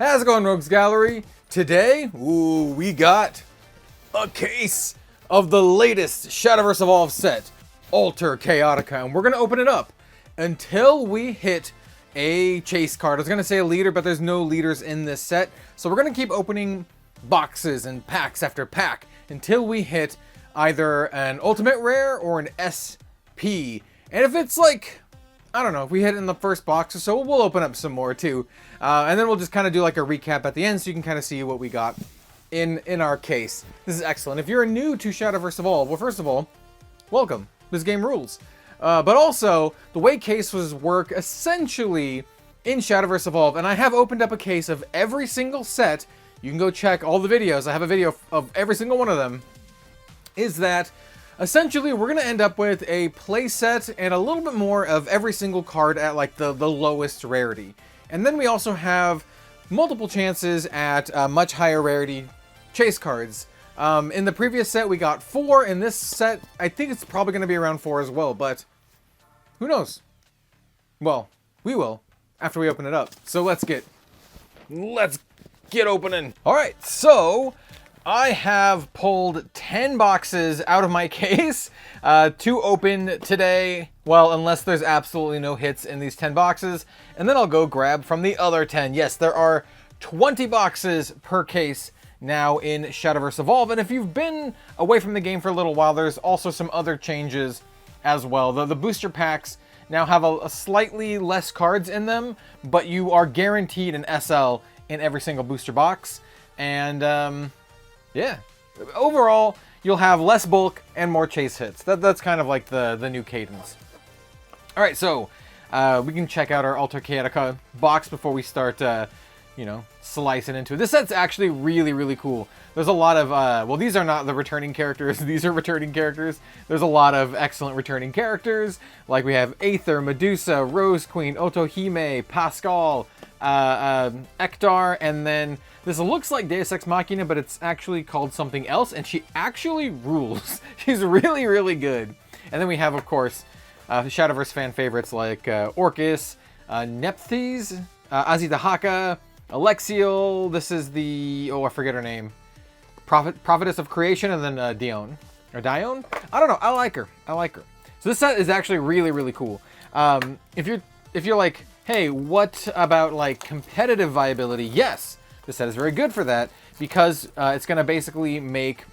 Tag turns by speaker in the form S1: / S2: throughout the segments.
S1: How's it going, Rogues Gallery? Today, we got a case of the latest Shadowverse Evolved set, Alterchaotica, and we're going to open it up until we hit a chase card. I was going to say a leader, but there's no leaders in this set, so we're going to keep opening boxes and packs after pack until we hit either an ultimate rare or an SP. And if it's like, I don't know, if we hit it in the first box or so, we'll open up some more too. And then we'll just kind of do like a recap at the end so you can kind of see what we got in our case. This is excellent. If you're new to Shadowverse Evolved, well, first of all, welcome. This game rules. But also, the way cases work essentially in Shadowverse Evolved, and I have opened up a case of every single set. You can go check all the videos. I have a video of every single one of them. Is that essentially we're going to end up with a play set and a little bit more of every single card at like the lowest rarity. And then we also have multiple chances at much higher rarity chase cards. In the previous set we got 4. In this set I think it's probably going to be around 4 as well, but who knows? Well, we will after we open it up. So let's get opening. All right, so I have pulled 10 boxes out of my case to open today. Well, unless there's absolutely no hits in these 10 boxes. And then I'll go grab from the other 10. Yes, there are 20 boxes per case now in Shadowverse Evolved. And if you've been away from the game for a little while, there's also some other changes as well. The booster packs now have a slightly less cards in them, but you are guaranteed an SL in every single booster box. And yeah, overall, you'll have less bulk and more chase hits. That's kind of like the new cadence. All right, so we can check out our Alterchaotica box before we start, slicing into it. This set's actually really, really cool. There's a lot of, well, these are not the returning characters. These are returning characters. There's a lot of excellent returning characters. Like we have Aether, Medusa, Rose Queen, Otohime, Pascal, Ektar, and then this looks like Deus Ex Machina, but it's actually called something else, and she actually rules. She's really, really good. And then we have, of course, Shadowverse fan favorites like Orcus, Nephthys, Azidahaka, Alexiel. This is the, I forget her name. Prophetess of Creation, and then Dione. Or Dione? I don't know. I like her. So this set is actually really, really cool. If you're like, hey, what about like competitive viability? Yes, this set is very good for that because it's going to basically make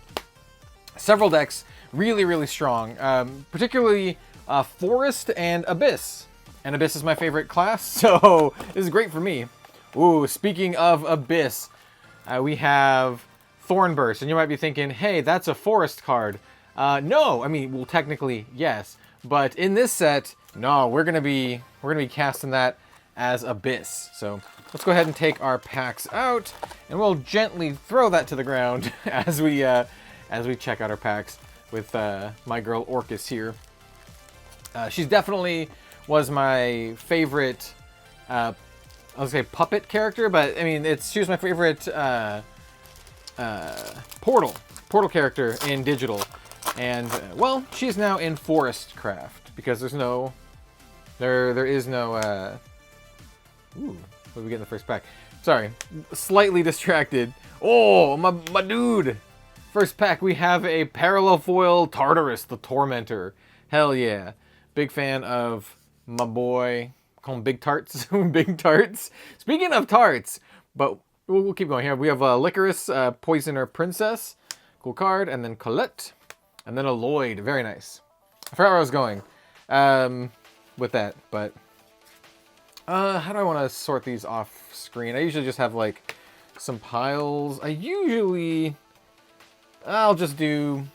S1: several decks really, really strong. Particularly Forest and Abyss. And Abyss is my favorite class, so this is great for me. Ooh, speaking of Abyss, we have Thornburst, and you might be thinking, hey, that's a Forest card. No, I mean, well, technically, yes. But in this set, no, we're gonna be casting that as Abyss. So let's go ahead and take our packs out, and we'll gently throw that to the ground as we check out our packs with my girl Orcus here. She's definitely was my favorite. I was gonna say puppet character, but I mean she was my favorite portal character in digital, and well, she's now in Forest Craft because there is no. Ooh, what did we get in the first pack? Sorry, slightly distracted. Oh, my dude! First pack, we have a parallel foil Tartarus, the Tormentor. Hell yeah! Big fan of my boy. Call him Big Tarts. Big Tarts. Speaking of tarts, but we'll keep going here. We have Licorice, Poisoner Princess. Cool card. And then Colette. And then a Lloyd. Very nice. I forgot where I was going with that, but how do I want to sort these off screen? I usually just have like some piles. I'll just do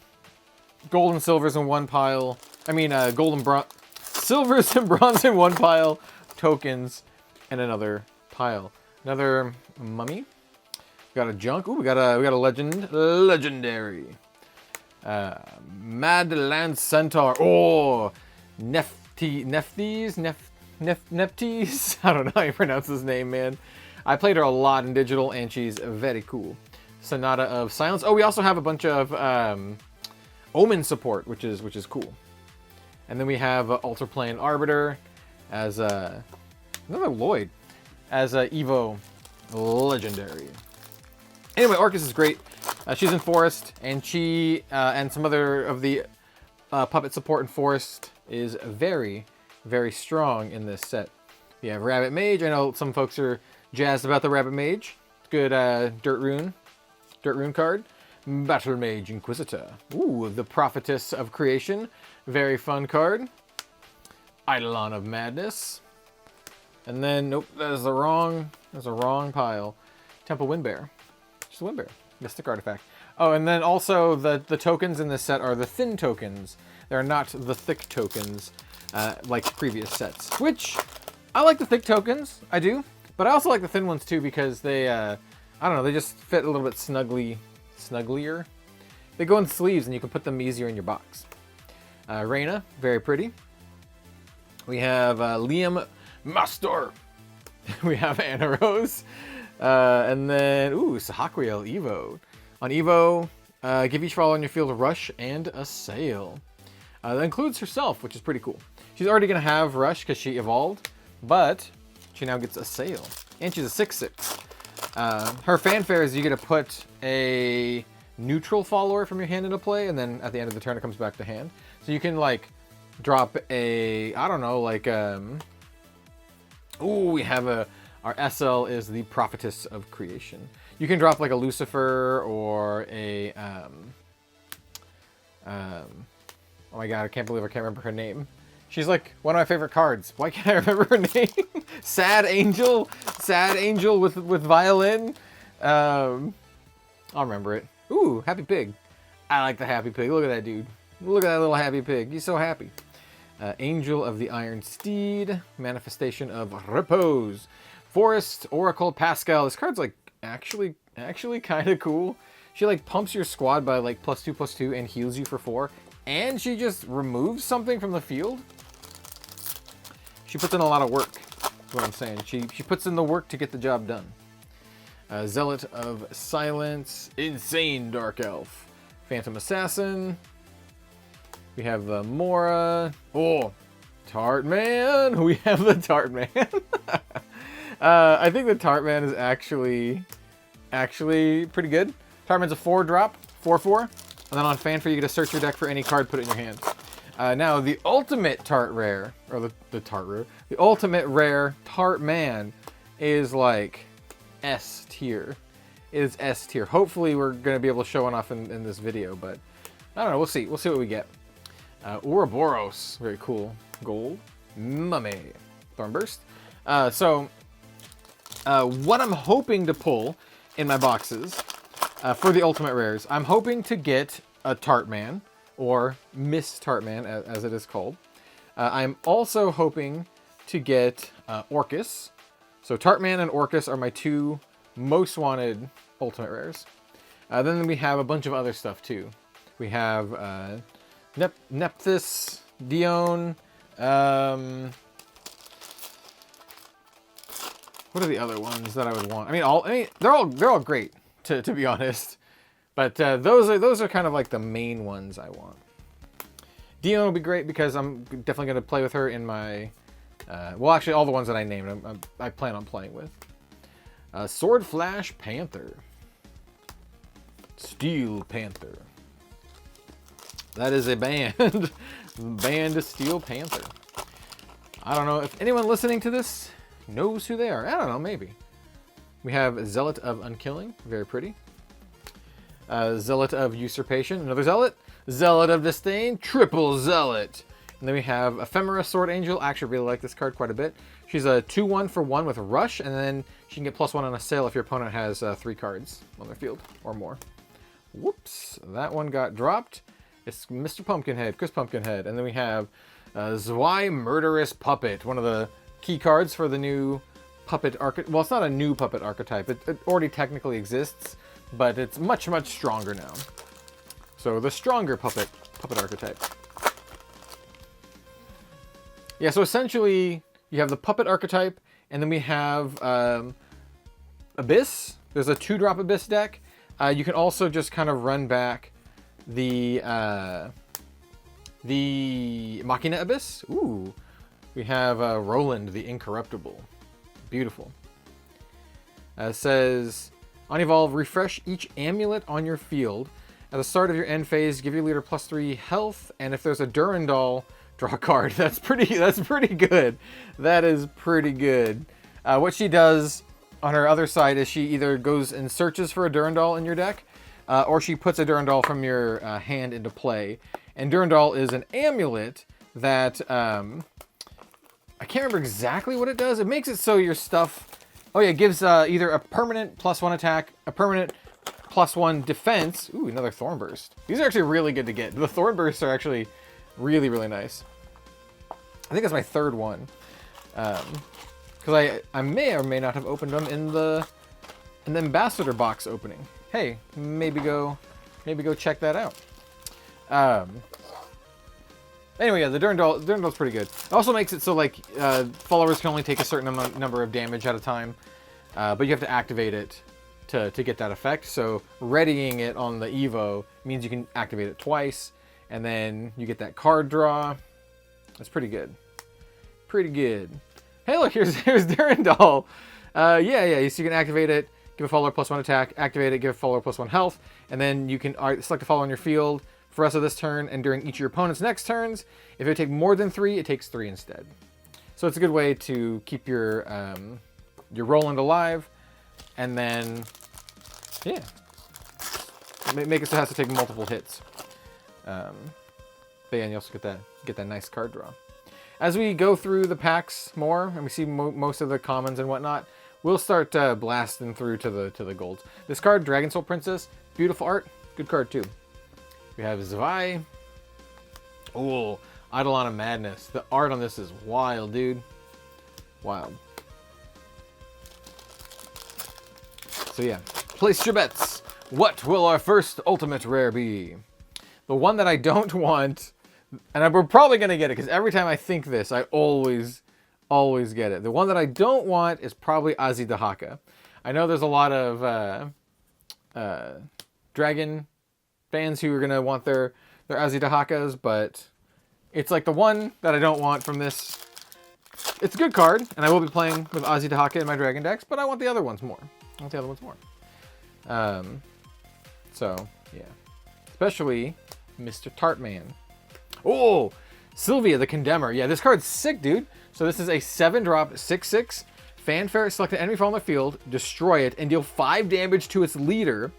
S1: gold and silvers in one pile. I mean, gold and silvers and bronze in one pile. Tokens in another pile. Another mummy. We got a junk. Ooh, we got a legendary. Madland Centaur. Oh, Nephthys. I don't know how you pronounce his name, man. I played her a lot in digital, and she's very cool. Sonata of Silence. Oh, we also have a bunch of Omen support, which is cool. And then we have Alterplane Arbiter as another Lloyd as Evo legendary. Anyway, Orcus is great. She's in Forest, and she and some other of the puppet support in Forest is very, very strong in this set. We have Rabbit Mage. I know some folks are jazzed about the Rabbit Mage. Good dirt rune card. Battle Mage Inquisitor. Ooh, the Prophetess of Creation. Very fun card. Eidolon of Madness. And then, nope, that's a wrong pile. Temple Windbear. Just a Windbear. Mystic artifact. Oh, and then also the tokens in this set are the thin tokens. They're not the thick tokens like previous sets. Which, I like the thick tokens. I do. But I also like the thin ones too because they, I don't know, they just fit a little bit snugglier. They go in sleeves and you can put them easier in your box. Reyna, very pretty. We have Liam Master. We have Anna Rose. And then, ooh, Sahaquiel Evo. On Evo, give each follower on your field a Rush and a Sail. That includes herself, which is pretty cool. She's already going to have Rush because she evolved, but she now gets a Sail. And she's a 6/6. Her fanfare is you get to put a neutral follower from your hand into play, and then at the end of the turn it comes back to hand. So you can, like, drop a, I don't know, like, ooh, we have our SL is the Prophetess of Creation. You can drop like a Lucifer or a, oh my god, I can't believe I can't remember her name. She's like one of my favorite cards. Why can't I remember her name? Sad Angel with violin. I'll remember it. Ooh, Happy Pig. I like the Happy Pig. Look at that dude. Look at that little Happy Pig. He's so happy. Angel of the Iron Steed. Manifestation of Repose. Forest, Oracle, Pascal. This card's like actually kind of cool. She like pumps your squad by like +2/+2 and heals you for 4. And she just removes something from the field. She puts in a lot of work, is what I'm saying. She puts in the work to get the job done. Zealot of Silence. Insane Dark Elf. Phantom Assassin. We have Mora. Oh, Tart Man. We have the Tart Man. I think the Tart Man is actually pretty good. Tart Man's a 4-drop, 4/4. And then on Fanfare, you get to search your deck for any card, put it in your hand. Now, the ultimate Tart Rare, or the Tart Rare, the ultimate rare Tart Man is like S tier. It is S tier. Hopefully, we're going to be able to show one off in this video, but I don't know. We'll see. We'll see what we get. Ouroboros, very cool. Gold. Mummy. Thornburst. What I'm hoping to pull in my boxes for the ultimate rares, I'm hoping to get a Tart Man, or Miss Tart Man, as it is called. I'm also hoping to get Orcus. So Tart Man and Orcus are my 2 most wanted ultimate rares. Then we have a bunch of other stuff too. We have Nephthys, Dione. What are the other ones that I would want? I mean, they're all great to be honest, but those are kind of like the main ones I want. Dione will be great because I'm definitely going to play with her in my, well, actually all the ones that I named, I plan on playing with. Sword Flash Panther, Steel Panther. That is a band, Band of Steel Panther. I don't know if anyone listening to this knows who they are. I don't know, maybe. We have Zealot of Unkilling, very pretty. Zealot of Usurpation, another Zealot. Zealot of Disdain, triple Zealot. And then we have Ephemera Sword Angel. I actually really like this card quite a bit. She's a 2/1 for 1 with Rush, and then she can get +1 on a sale if your opponent has 3 cards on their field or more. Whoops, that one got dropped. It's Mr. Pumpkinhead, Chris Pumpkinhead. And then we have Zwei Murderous Puppet, one of the key cards for the new puppet archetype. Well, it's not a new puppet archetype. It already technically exists, but it's much, much stronger now. So the stronger puppet archetype. Yeah, so essentially you have the puppet archetype, and then we have Abyss. There's a 2-drop Abyss deck. You can also just kind of run back the Machina Abyss. Ooh. We have Roland the Incorruptible. Beautiful. Says, on evolve, refresh each amulet on your field. At the start of your end phase, give your leader +3 health, and if there's a Durandal, draw a card. That's pretty good. That is pretty good. What she does on her other side is she either goes and searches for a Durandal in your deck, or she puts a Durandal from your hand into play. And Durandal is an amulet that, I can't remember exactly what it does. It makes it so your stuff, oh yeah, it gives either a permanent +1 attack, a permanent +1 defense. Ooh, another Thornburst. These are actually really good to get. The Thornbursts are actually really, really nice. I think that's my third one. Because I may or may not have opened them in the ambassador box opening. Hey, maybe go check that out. Anyway, yeah, the Durandal's pretty good. It also makes it so like followers can only take a certain number of damage at a time, but you have to activate it to get that effect. So readying it on the Evo means you can activate it twice, and then you get that card draw. That's pretty good. Pretty good. Hey, look, here's Durandal. Yeah. So you can activate it, give a follower +1 attack, activate it, give a follower +1 health, and then you can select a follower on your field for the rest of this turn, and during each of your opponent's next turns, if it takes more than 3, it takes 3 instead. So it's a good way to keep your Roland alive, and then, yeah, make it so it has to take multiple hits. But yeah, and you also get that nice card draw. As we go through the packs more, and we see most of the commons and whatnot, we'll start blasting through to the golds. This card, Dragon Soul Princess, beautiful art, good card too. We have Zwei. Oh, Eidolon of Madness. The art on this is wild, dude. Wild. So yeah, place your bets. What will our first ultimate rare be? The one that I don't want, and we're probably going to get it, because every time I think this, I always get it. The one that I don't want is probably Azidahaka. I know there's a lot of Dragon fans who are going to want their Azidahakas, but it's like the one that I don't want from this. It's a good card, and I will be playing with Azidahaka in my Dragon decks, but I want the other ones more. So, yeah. Especially Mr. Tartman. Oh, Sylvia the Condemner. Yeah, this card's sick, dude. So this is a 7-drop, 6/6. Fanfare, select an enemy from the field, destroy it, and deal 5 damage to its leader.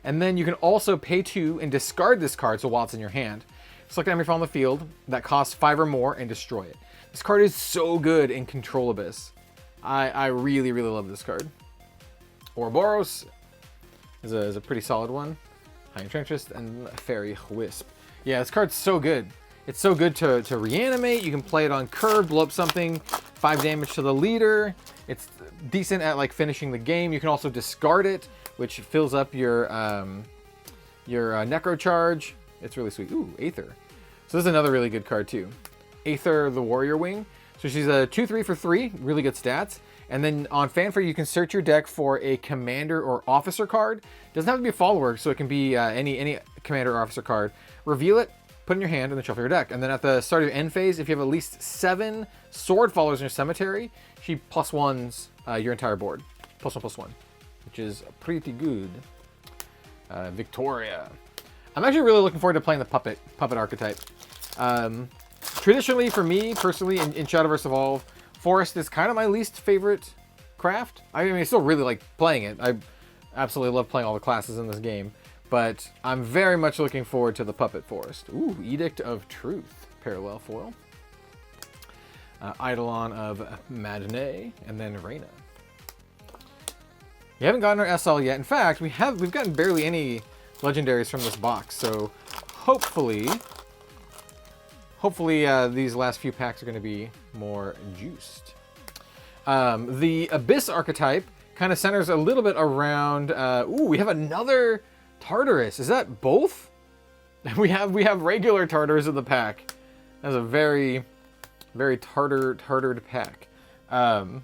S1: And then you can also pay 2 and discard this card so while it's in your hand. Select an enemy from the field that costs 5 or more and destroy it. This card is so good in Control Abyss. I really, really love this card. Ouroboros is a pretty solid one. High Entrenchist and Fairy Wisp. Yeah, this card's so good. It's so good to reanimate. You can play it on curve, blow up something, 5 damage to the leader. It's decent at like finishing the game. You can also discard it, which fills up your Necro Charge. It's really sweet. Ooh, Aether. So this is another really good card too. Aether the Warrior Wing. So she's a 2/3 for 3, really good stats. And then on Fanfare, you can search your deck for a commander or officer card. Doesn't have to be a follower, so it can be any commander or officer card. Reveal it, put it in your hand, and then shuffle your deck. And then at the start of your end phase, if you have at least 7 sword followers in your cemetery, she +1s your entire board. +1/+1, which is pretty good. Victoria. I'm actually really looking forward to playing the puppet archetype. Traditionally, for me, personally, in Shadowverse Evolve, Forest is kind of my least favorite craft. I mean, I still really like playing it. I absolutely love playing all the classes in this game. But I'm very much looking forward to the Puppet Forest. Ooh, Edict of Truth. Parallel foil. Eidolon of Madness. And then Reyna. We haven't gotten our SL yet. In fact, we've gotten barely any legendaries from this box. So hopefully these last few packs are going to be more juiced. The Abyss archetype kind of centers a little bit around... ooh, we have another Tartarus. Is that both? We have regular Tartarus in the pack. That's a very, very tartared pack. Hold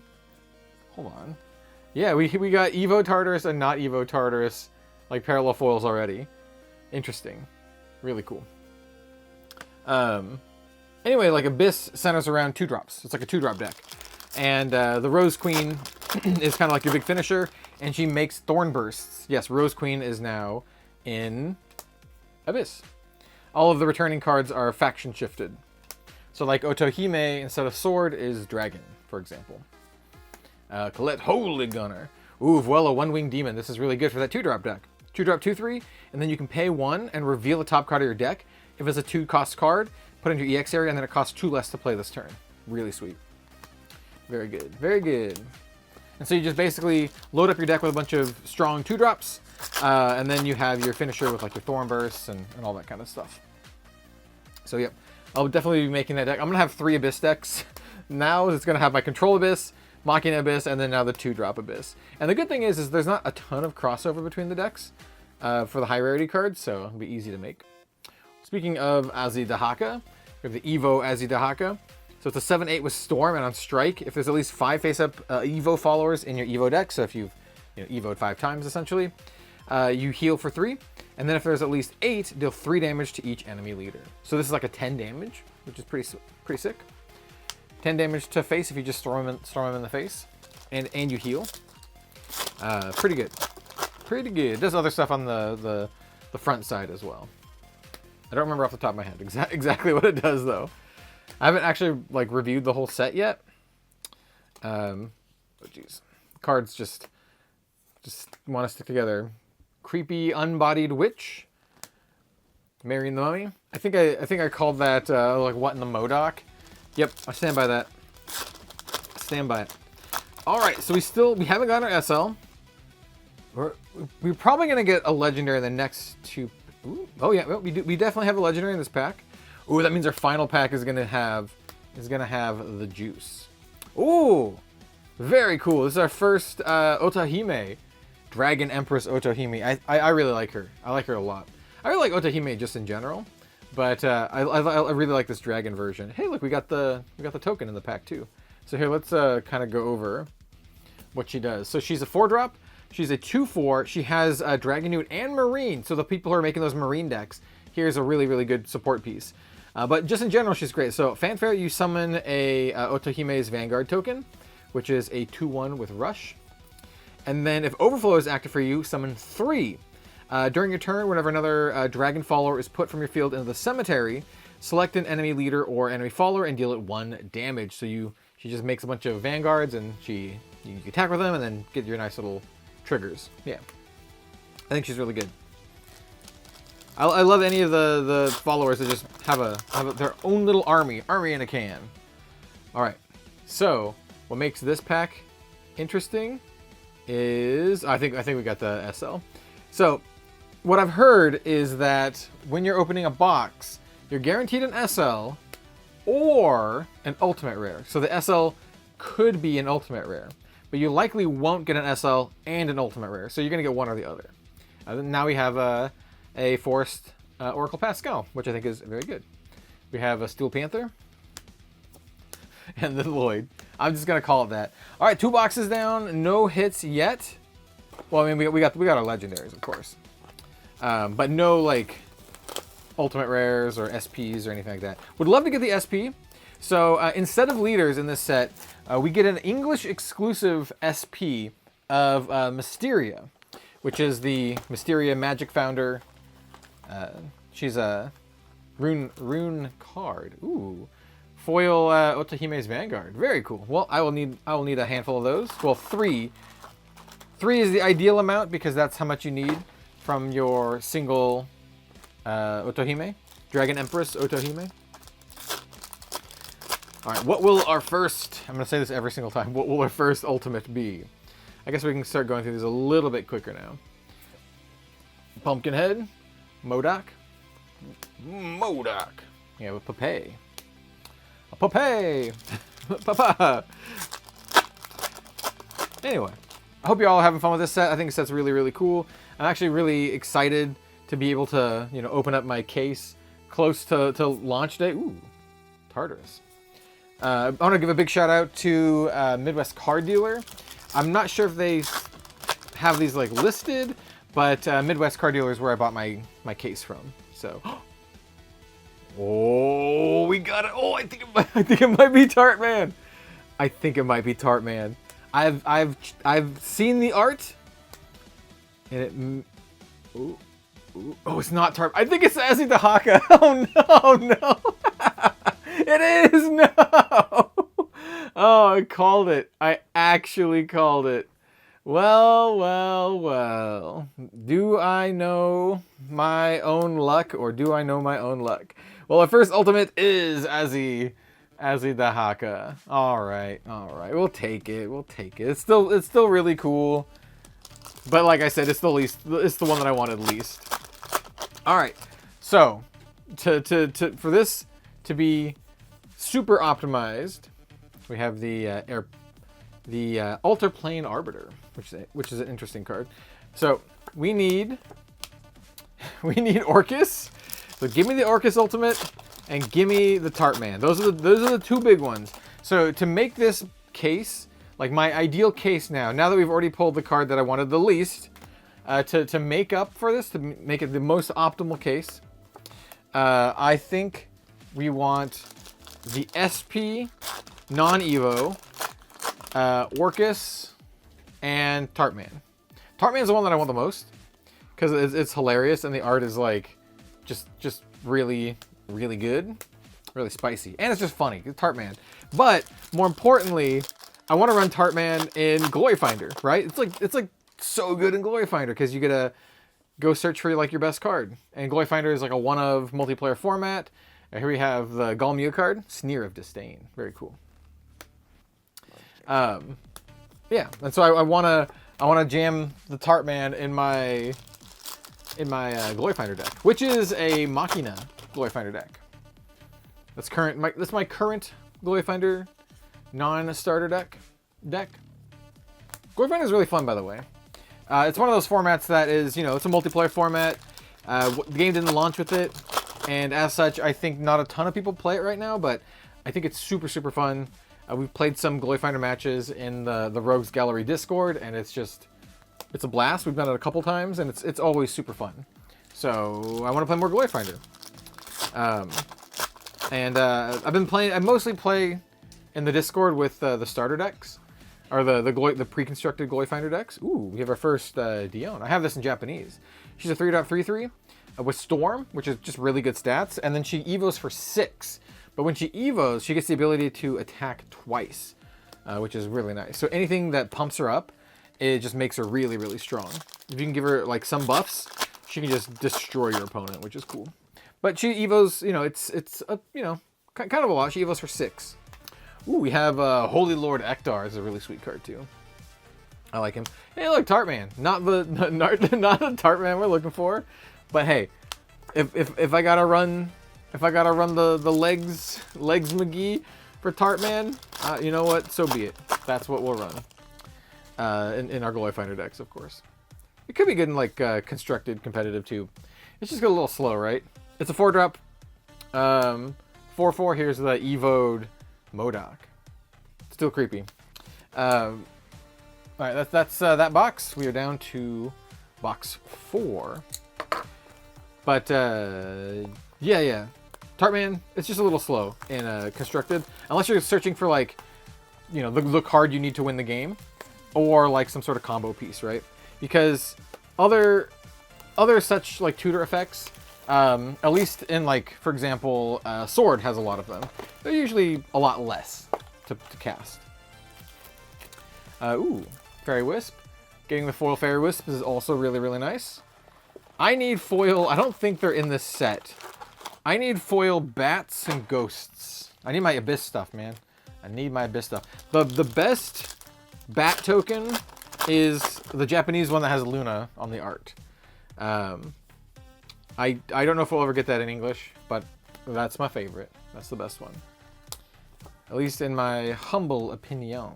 S1: on. Yeah, we got Evo Tartarus and not Evo Tartarus, like parallel foils already. Interesting. Really cool. Anyway, like Abyss centers around 2-drops. It's like a 2-drop deck. And the Rose Queen is kind of like your big finisher. and she makes Thorn Bursts. Yes, Rose Queen is now in Abyss. All of the returning cards are faction shifted. So like Otohime, instead of sword, is dragon, for example. Colette Holy Gunner. Ooh, Vuelo, One-Winged Demon. This is really good for that 2-drop deck. 2-drop, 2/3, and then you can pay 1 and reveal the top card of your deck. If it's a 2-cost card, put it in your EX area, and then it costs 2 less to play this turn. Really sweet. Very good. Very good. And so you just basically load up your deck with a bunch of strong 2-drops, and then you have your finisher with like your Thorn Bursts and all that kind of stuff. So yep, I'll definitely be making that deck. I'm going to have 3 Abyss decks. Now it's going to have my Control Abyss, Machina Abyss, and then now the 2-drop Abyss. And the good thing is there's not a ton of crossover between the decks for the high rarity cards, so it'll be easy to make. Speaking of Azidahaka, we have the Evo Azidahaka. So it's a 7/8 with Storm, and on strike, if there's at least 5 face-up Evo followers in your Evo deck, so if you've Evo'd 5 times essentially, you heal for 3, and then if there's at least 8, deal 3 damage to each enemy leader. So this is like a 10 damage, which is pretty sick. 10 damage to face if you just storm him in the face, and you heal. Pretty good. Pretty good. It does other stuff on the front side as well. I don't remember off the top of my head exactly what it does though. I haven't actually like reviewed the whole set yet. Oh jeez, cards just want to stick together. Creepy Unbodied Witch. Marrying the Mummy. I think I called that like what in the Modoc. Yep, I stand by that. Stand by it. All right, so we haven't got our SL. We're probably gonna get a legendary in the next 2. Ooh, oh yeah, well, we definitely have a legendary in this pack. Ooh, that means our final pack is gonna have the juice. Ooh, very cool. This is our first Otohime, Dragon Empress Otohime. I really like her. I like her a lot. I really like Otohime just in general. But I really like this dragon version. Hey, look, we got the token in the pack too. So here, let's kind of go over what she does. So she's a 4-drop. She's a 2/4. She has Dragon Newt and Marine. So the people who are making those Marine decks, here's a really, really good support piece. But just in general, she's great. So Fanfare, you summon a Otohime's Vanguard token, which is a 2/1 with Rush. And then if Overflow is active for you, summon 3. During your turn, whenever another dragon follower is put from your field into the cemetery, select an enemy leader or enemy follower and deal it 1 damage. So she just makes a bunch of vanguards and you attack with them and then get your nice little triggers. Yeah, I think she's really good. I love any of the followers that just have their own little army in a can. All right, so what makes this pack interesting is I think we got the SL. So what I've heard is that when you're opening a box, you're guaranteed an SL or an ultimate rare. So the SL could be an ultimate rare, but you likely won't get an SL and an ultimate rare. So you're going to get one or the other. Now we have a Forest Oracle Pascal, which I think is very good. We have a Steel Panther and the Lloyd. I'm just going to call it that. All right, 2 boxes down, no hits yet. Well, I mean, we got our legendaries, of course, but no like ultimate rares or SPs or anything like that. Would love to get the SP. So instead of leaders in this set, we get an English exclusive SP of Mysteria, which is the Mysteria Magic Founder. She's a rune card. Ooh, foil Otohime's Vanguard. Very cool. Well, I will need a handful of those. Well, 3. 3 is the ideal amount because that's how much you need from your single Otohime, Dragon Empress Otohime. All right, what will our first, I'm going to say this every single time, what will our first ultimate be? I guess we can start going through these a little bit quicker now. Pumpkinhead, Modoc. Yeah, with Pape. Pape! Papa! Anyway. I hope you're all having fun with this set. I think this set's really, really cool. I'm actually really excited to be able to, open up my case close to launch day. Ooh, Tartarus. I want to give a big shout out to Midwest Card Dealer. I'm not sure if they have these like listed, but Midwest Card Dealer is where I bought my case from. So, oh, we got it. Oh, I think it might be Tart Man. I think it might be Tart Man. I've seen the art And it... Ooh, ooh. Oh, it's not Tart. I think it's Ashitahaka. Oh, no, no. It is, no. Oh, I called it. I actually called it. Well, well, well. Do I know my own luck, or do I know my own luck? Well, our first ultimate is Ashitahaka. All right, all right. We'll take it. We'll take it. It's still really cool. But like I said, it's the one that I wanted least. All right. So, for this to be super optimized, we have the Alter Plane Arbiter, which is an interesting card. So we need Orcus. So give me the Orcus Ultimate and give me the Tart Man. Those are the two big ones. So to make this case, like my ideal case now that we've already pulled the card that I wanted the least, to make up for this, to make it the most optimal case, I think we want the SP non-Evo, Orcus, and Tartman. Tartman is the one that I want the most because it's hilarious and the art is like just really, really good, really spicy, and it's just funny. It's Tartman. But more importantly, I want to run Tartman in Glory Finder, right? It's like so good in Glory Finder because you get to go search for like your best card, and Glory Finder is like a one of multiplayer format. And here we have the Galmia card, Sneer of Disdain. Very cool. Yeah, and so I wanna jam the Tartman in my Glory Finder deck, which is a Machina Glory Finder deck. That's my current Glory Finder non-starter deck. Glory Finder is really fun, by the way. It's one of those formats that is, it's a multiplayer format. The game didn't launch with it, and as such, I think not a ton of people play it right now, but I think it's super, super fun. We've played some Glory Finder matches in the Rogues Gallery Discord, and it's a blast. We've done it a couple times, and it's always super fun. So I want to play more Glory Finder. I mostly play in the Discord with the starter decks, or the pre-constructed Glory Finder decks. Ooh, we have our first Dion. I have this in Japanese. She's a 3.33 with Storm, which is just really good stats, and then she evos for 6. But when she evos, she gets the ability to attack twice, which is really nice. So anything that pumps her up, it just makes her really, really strong. If you can give her like some buffs, she can just destroy your opponent, which is cool. But she evos, it's kind of a lot. She evos for 6. Ooh, we have Holy Lord Ektar is a really sweet card too. I like him. Hey, look, Tartman. Not the Tartman we're looking for, but hey, if I gotta run the legs McGee for Tartman, you know what? So be it. That's what we'll run in our Glory Finder decks, of course. It could be good in like constructed competitive too. It's just a little slow, right? It's a 4-drop, 4/4. Here's the Evoed Modok. Still creepy. All right, that's that box. We are down to box 4. But yeah. Tartman, it's just a little slow in constructed, unless you're searching for like, the card you need to win the game, or like some sort of combo piece, right? Because other such like tutor effects, at least in like, for example, Sword has a lot of them. They're usually a lot less to cast. Ooh, Fairy Wisp. Getting the foil Fairy Wisp is also really, really nice. I need foil. I don't think they're in this set. I need foil bats and ghosts. I need my Abyss stuff, man. I need my Abyss stuff. The best bat token is the Japanese one that has Luna on the art. I don't know if we'll ever get that in English, but that's my favorite. That's the best one. At least in my humble opinion.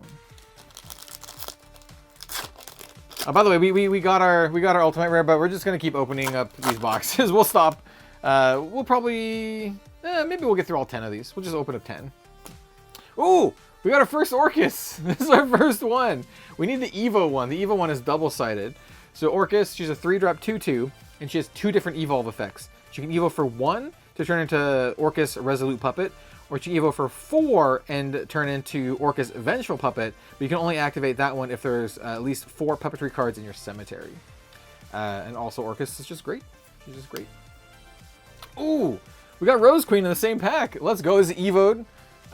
S1: By the way, we got our ultimate rare, but we're just gonna keep opening up these boxes. We'll stop. We'll probably maybe we'll get through all 10 of these. We'll just open up 10. Ooh, we got our first Orcus. This is our first one. We need the Evo one. The Evo one is double-sided. So Orcus, she's a 3-drop 2/2, and she has 2 different evolve effects. She can Evo for 1 to turn into Orcus Resolute Puppet, or she can Evo for 4 and turn into Orcus Vengeful Puppet, but you can only activate that one if there's at least 4 puppetry cards in your cemetery. And also Orcus is just great. She's just great. Ooh, we got Rose Queen in the same pack. Let's go. This is Evo'd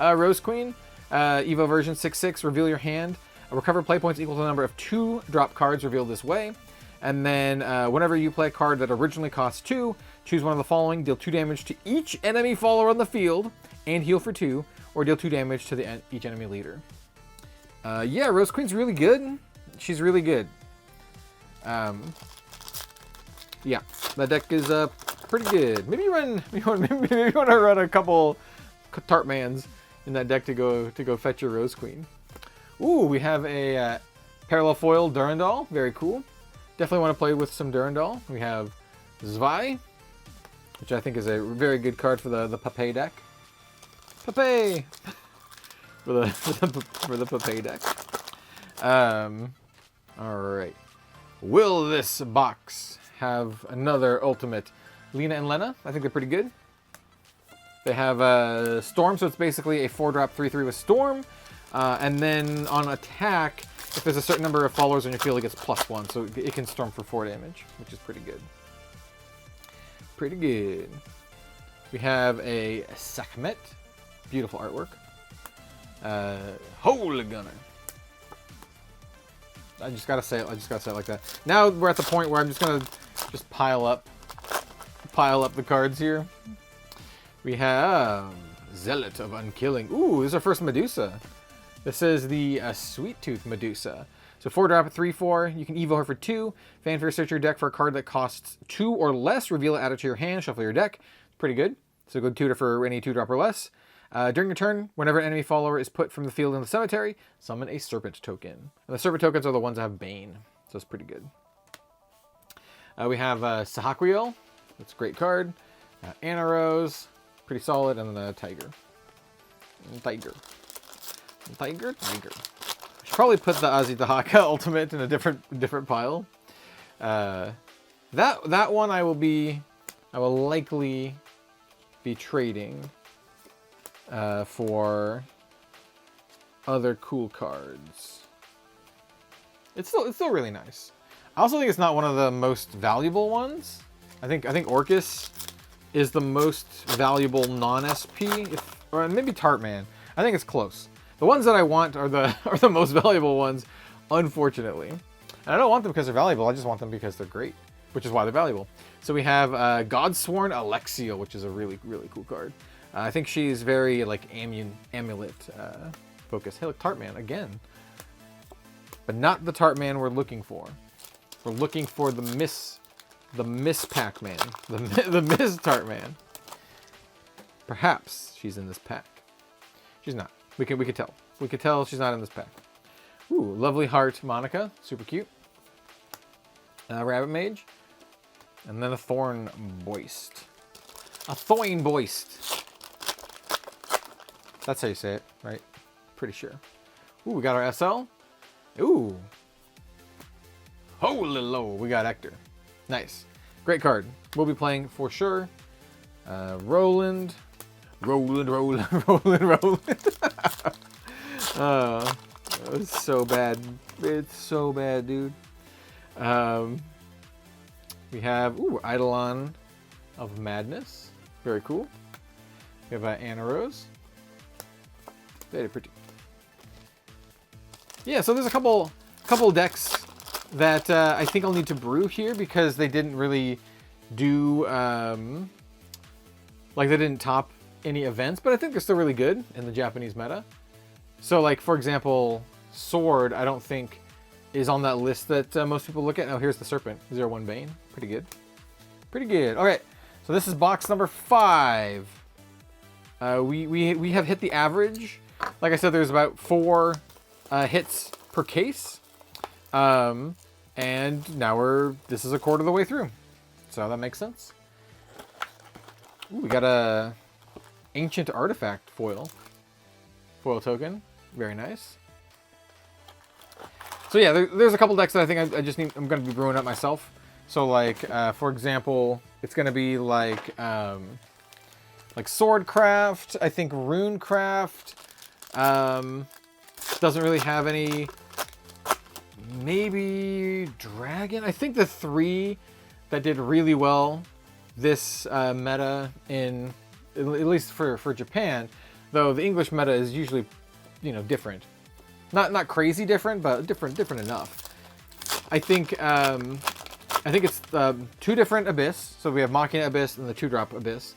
S1: Rose Queen. Evo version 6/6. Reveal your hand. Recover play points equal to the number of 2 drop cards revealed this way. And then whenever you play a card that originally costs 2, choose one of the following. Deal 2 damage to each enemy follower on the field and heal for 2. Or deal 2 damage to each enemy leader. Yeah, Rose Queen's really good. She's really good. Yeah, that deck is pretty good. Maybe you want to run a couple Tart Mans in that deck to go fetch your Rose Queen. Ooh, we have a parallel foil Durandal. Very cool. Definitely want to play with some Durandal. We have Zwei, which I think is a very good card for the Pape deck. Pape for the Pape deck. All right. Will this box have another ultimate? Lena and Lena, I think they're pretty good. They have Storm, so it's basically a 4-drop 3/3 with Storm. And then on attack, if there's a certain number of followers on your field, it gets +1, so it can Storm for 4 damage, which is pretty good. Pretty good. We have a Sekhmet. Beautiful artwork. Holy Gunner. I just gotta say it like that. Now we're at the point where I'm just gonna pile up the cards here. We have Zealot of Unkilling. Ooh, this is our first Medusa. This is the Sweet Tooth Medusa. So 4-drop 3/4. You can Evo her for 2. Fanfare, search your deck for a card that costs 2 or less. Reveal it, add it to your hand, shuffle your deck. Pretty good. So go tutor for any 2-drop or less. During your turn, whenever an enemy follower is put from the field in the cemetery, summon a Serpent token. And the Serpent tokens are the ones that have Bane, so it's pretty good. We have Sahaquiel. That's a great card. Anna Rose, pretty solid, and then a Tiger. Tiger. I should probably put the Azitahaka ultimate in a different pile. That one I will likely be trading for other cool cards. It's still really nice. I also think it's not one of the most valuable ones. I think Orcus is the most valuable non-SP, or maybe Tartman. I think it's close. The ones that I want are the most valuable ones, unfortunately. And I don't want them because they're valuable. I just want them because they're great, which is why they're valuable. So we have Godsworn Alexiel, which is a really cool card. I think she's very like amulet focused. Hey, look, Tartman again, but not the Tartman we're looking for. We're looking for the Miss Pac-Man, the Miss Tartman. Perhaps she's in this pack. She's not. We could tell. We could tell she's not in this pack. Ooh, Lovely Heart Monica, super cute. Rabbit Mage, and then a Thorn Boist. A Thorn Boist. That's how you say it, right? Pretty sure. Ooh, we got our SL. Ooh. Holy low, we got Hector. Nice. Great card. We'll be playing for sure. Roland. It's so bad. It's so bad, dude. We have, Eidolon of Madness. Very cool. We have Anna Rose. Very pretty. Yeah, so there's a couple decks that I think I'll need to brew here because they didn't really do, they didn't top any events, but I think they're still really good in the Japanese meta. So, like, for example, Sword, I don't think is on that list that most people look at. Oh, here's the Serpent. 0/1 Bane. Pretty good. Pretty good. All right, so this is box number 5. We have hit the average. Like I said, there's about 4 hits per case. And now this is a quarter of the way through. So that makes sense. Ooh, we got a Ancient Artifact foil token. Very nice. So yeah, there's a couple decks that I think I'm going to be brewing up myself. So like, for example, it's going to be like Swordcraft, I think Runecraft, doesn't really have any maybe Dragon. I think the 3 that did really well this meta in, at least for Japan, though the English meta is usually, you know, different. Not crazy different, but different enough. I think it's 2 different Abyss. So we have Machina Abyss and the 2-drop Abyss.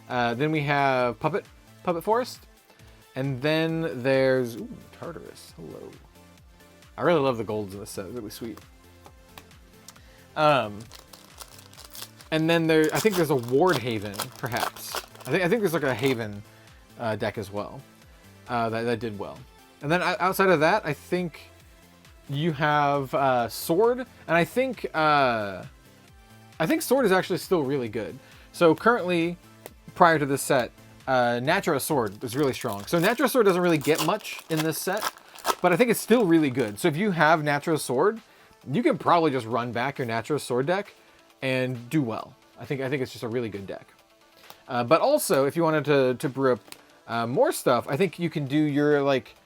S1: Then we have Puppet Forest. And then there's Tartarus. Hello. I really love the golds in this set. Really sweet. And then I think there's a Ward Haven, perhaps. I think there's like a Haven deck as well that did well. And then outside of that, I think you have Sword, and I think Sword is actually still really good. So currently, prior to this set, Natura Sword is really strong. So Natura Sword doesn't really get much in this set, but I think it's still really good. So if you have Natura Sword, you can probably just run back your Natura Sword deck and do well. I think it's just a really good deck. But also, if you wanted to brew up more stuff, I think you can do your like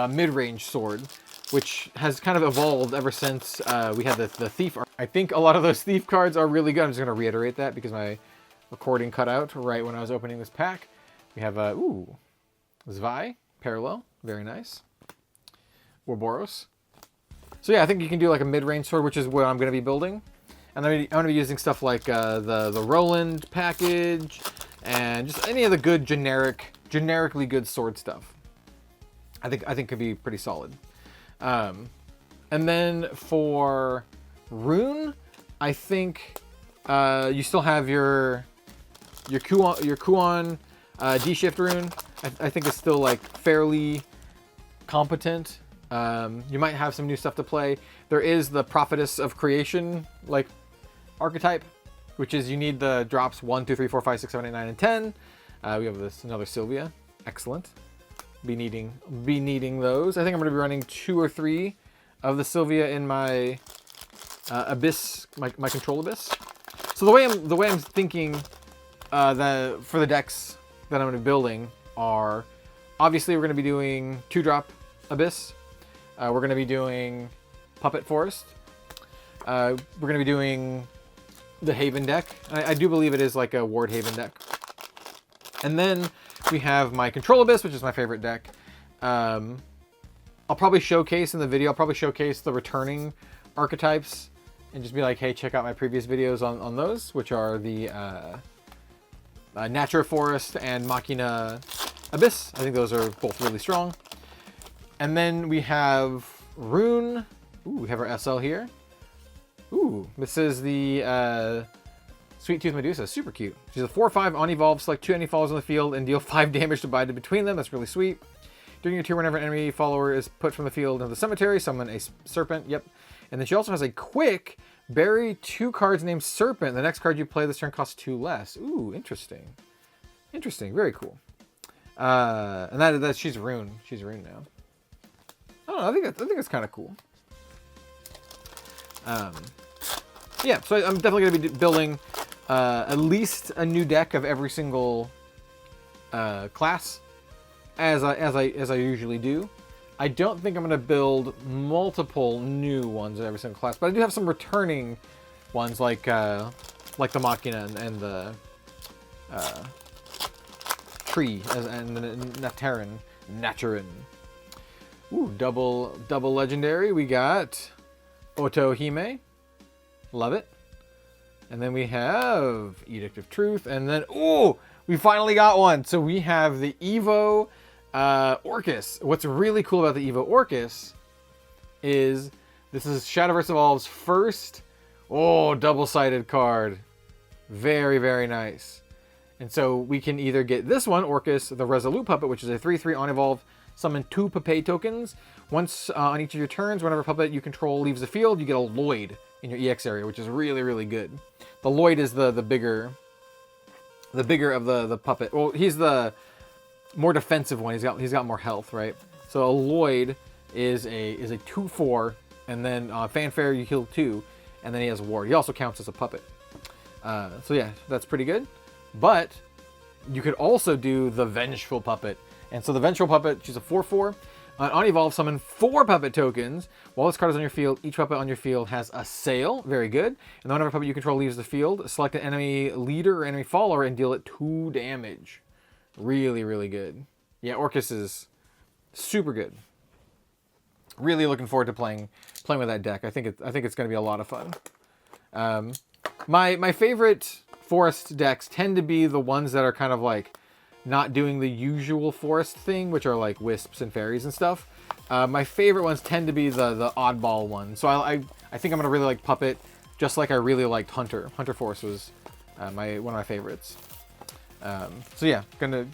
S1: mid-range sword, which has kind of evolved ever since we had the Thief. I think a lot of those Thief cards are really good. I'm just going to reiterate that because my recording cut out right when I was opening this pack. We have Zwei, Parallel, very nice. Ouroboros. So yeah, I think you can do like a mid-range sword, which is what I'm going to be building. And I'm going to be using stuff like the Roland package and just any of the good generically good sword stuff. I think could be pretty solid. And then for Rune, I think you still have your Kuon D-Shift Rune. I think it's still like fairly competent. You might have some new stuff to play. There is the Prophetess of Creation like archetype, which is you need the drops 1, 2, 3, 4, 5, 6, 7, 8, 9, and 10. We have another Sylvia. Excellent. Be needing those. I think I'm going to be running 2 or 3 of the Sylvia in my Abyss, my Control Abyss. So the way I'm thinking for the decks that I'm going to be building are, obviously we're going to be doing 2-drop Abyss. We're going to be doing Puppet Forest. We're going to be doing the Haven deck. I do believe it is like a Ward Haven deck. And then we have my Control Abyss, which is my favorite deck. I'll probably showcase in the video, the returning archetypes and just be like, hey, check out my previous videos on those, which are the Natura Forest and Machina Abyss. I think those are both really strong. And then we have Rune. Ooh, we have our SL here. Ooh, this is the Sweet Tooth Medusa. Super cute. She's a 4/5 on evolve. Select 2 enemy followers on the field and deal 5 damage divided between them. That's really sweet. During your turn, whenever an enemy follower is put from the field into the cemetery, summon a serpent. Yep. And then she also has a quick bury 2 cards named Serpent. The next card you play this turn costs 2 less. Ooh, interesting. Interesting. Very cool. And that she's Rune. She's Rune now. I don't know. I think it's kind of cool. Yeah. So I'm definitely going to be building at least a new deck of every single class, as I usually do. I don't think I'm going to build multiple new ones in every single class, but I do have some returning ones like the Machina and the Tree and the Naturin. Ooh, double legendary. We got Otohime. Love it. And then we have Edict of Truth. And then, ooh, we finally got one. So we have the Evo Orcus. What's really cool about the Evo Orcus is this is Shadowverse Evolve's first, double-sided card. Very, very nice. And so we can either get this one, Orcus, the Resolute Puppet, which is a 3/3 on evolve, summon 2 Puppet tokens. Once on each of your turns, whenever puppet you control leaves the field, you get a Lloyd in your EX area, which is really, really good. The Lloyd is the bigger of the puppet. Well, he's the more defensive one. He's got more health, right? So a Lloyd is a 2/4, and then Fanfare you heal 2, and then he has a ward. He also counts as a puppet. So yeah, that's pretty good. But you could also do the Vengeful Puppet. And so the Vengeful Puppet, she's a 4/4. On Evolve, summon 4 puppet tokens. While this card is on your field, each puppet on your field has a sail. Very good. And whenever a puppet you control leaves the field, select an enemy leader or enemy follower and deal it 2 damage. Really, really good. Yeah, Orcus is super good. Really looking forward to playing with that deck. I think it's going to be a lot of fun. My favorite forest decks tend to be the ones that are kind of like not doing the usual forest thing, which are like wisps and fairies and stuff. My favorite ones tend to be the oddball ones. So I think I'm gonna really like Puppet, just like I really liked Hunter. Hunter Force was one of my favorites. So yeah, gonna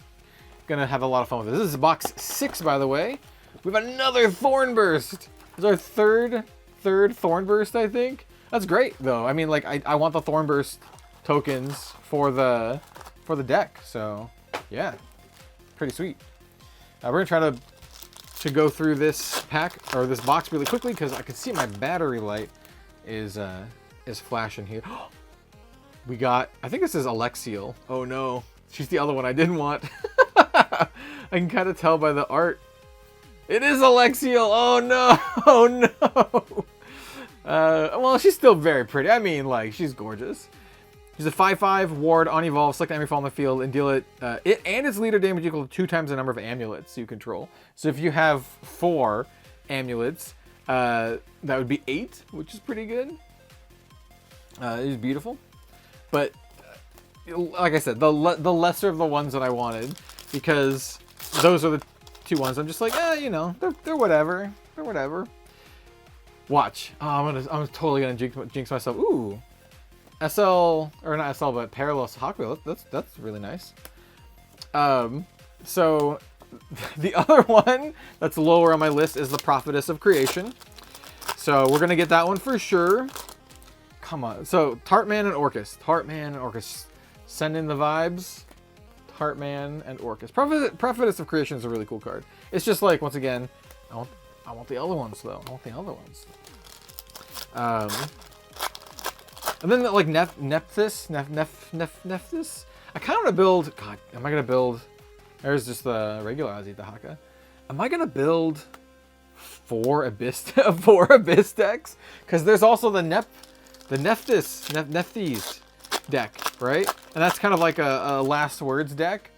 S1: have a lot of fun with this. This is box 6, by the way. We have another Thornburst. This is our third Thornburst, I think. That's great though. I mean, like I want the Thornburst tokens for the deck. So yeah, pretty sweet. We're gonna try to go through this pack or this box really quickly because I can see my battery light is flashing here. We got, I think this is Alexiel. Oh no, she's the other one I didn't want. I can kind of tell by the art. It is Alexiel. Oh no, oh no. Well, she's still very pretty. I mean, like, she's gorgeous. She's a 5/5 ward on Evolve. Select enemy fall on the field and deal it and its leader damage equal to 2 times the number of amulets you control. So if you have 4 amulets, that would be 8, which is pretty good. It is beautiful, but like I said, the lesser of the ones that I wanted, because those are the 2 ones I'm just like, you know, they're whatever. They're whatever. Watch. Oh, I'm totally gonna jinx myself. Ooh. SL, or not SL, but Parallel Haku. That's really nice. So the other one that's lower on my list is the Prophetess of Creation. So we're gonna get that one for sure. Come on. So Tartman and Orcus. Tartman and Orcus. Send in the vibes. Tartman and Orcus. Prophetess of Creation is a really cool card. It's just like, once again, I want the other ones though. I want the other ones. And then like Nephthys. I kind of want to build. God, am I gonna build? There's just the regular Azitahaka. Am I gonna build 4 Abyss decks? Because there's also the Nephthys deck, right? And that's kind of like a last words deck.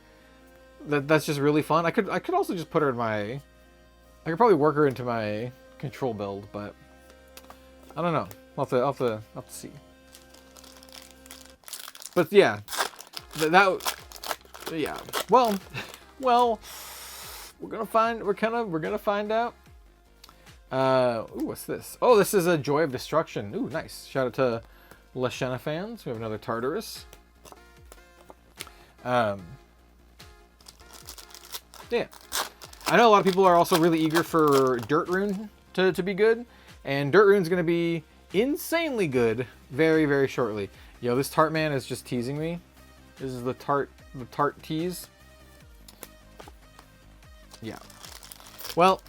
S1: That's just really fun. I could also just put her in my. I could probably work her into my control build, but I don't know. I'll have to see. But yeah, yeah. Well, we're gonna find out. Ooh, what's this? Oh, this is a Joy of Destruction. Ooh, nice. Shout out to Lashana fans. We have another Tartarus. Yeah. I know a lot of people are also really eager for Dirt Rune to be good, and Dirt Rune's gonna be insanely good very, very shortly. Yo, this Tart man is just teasing me. This is the Tart tease. Yeah. Well,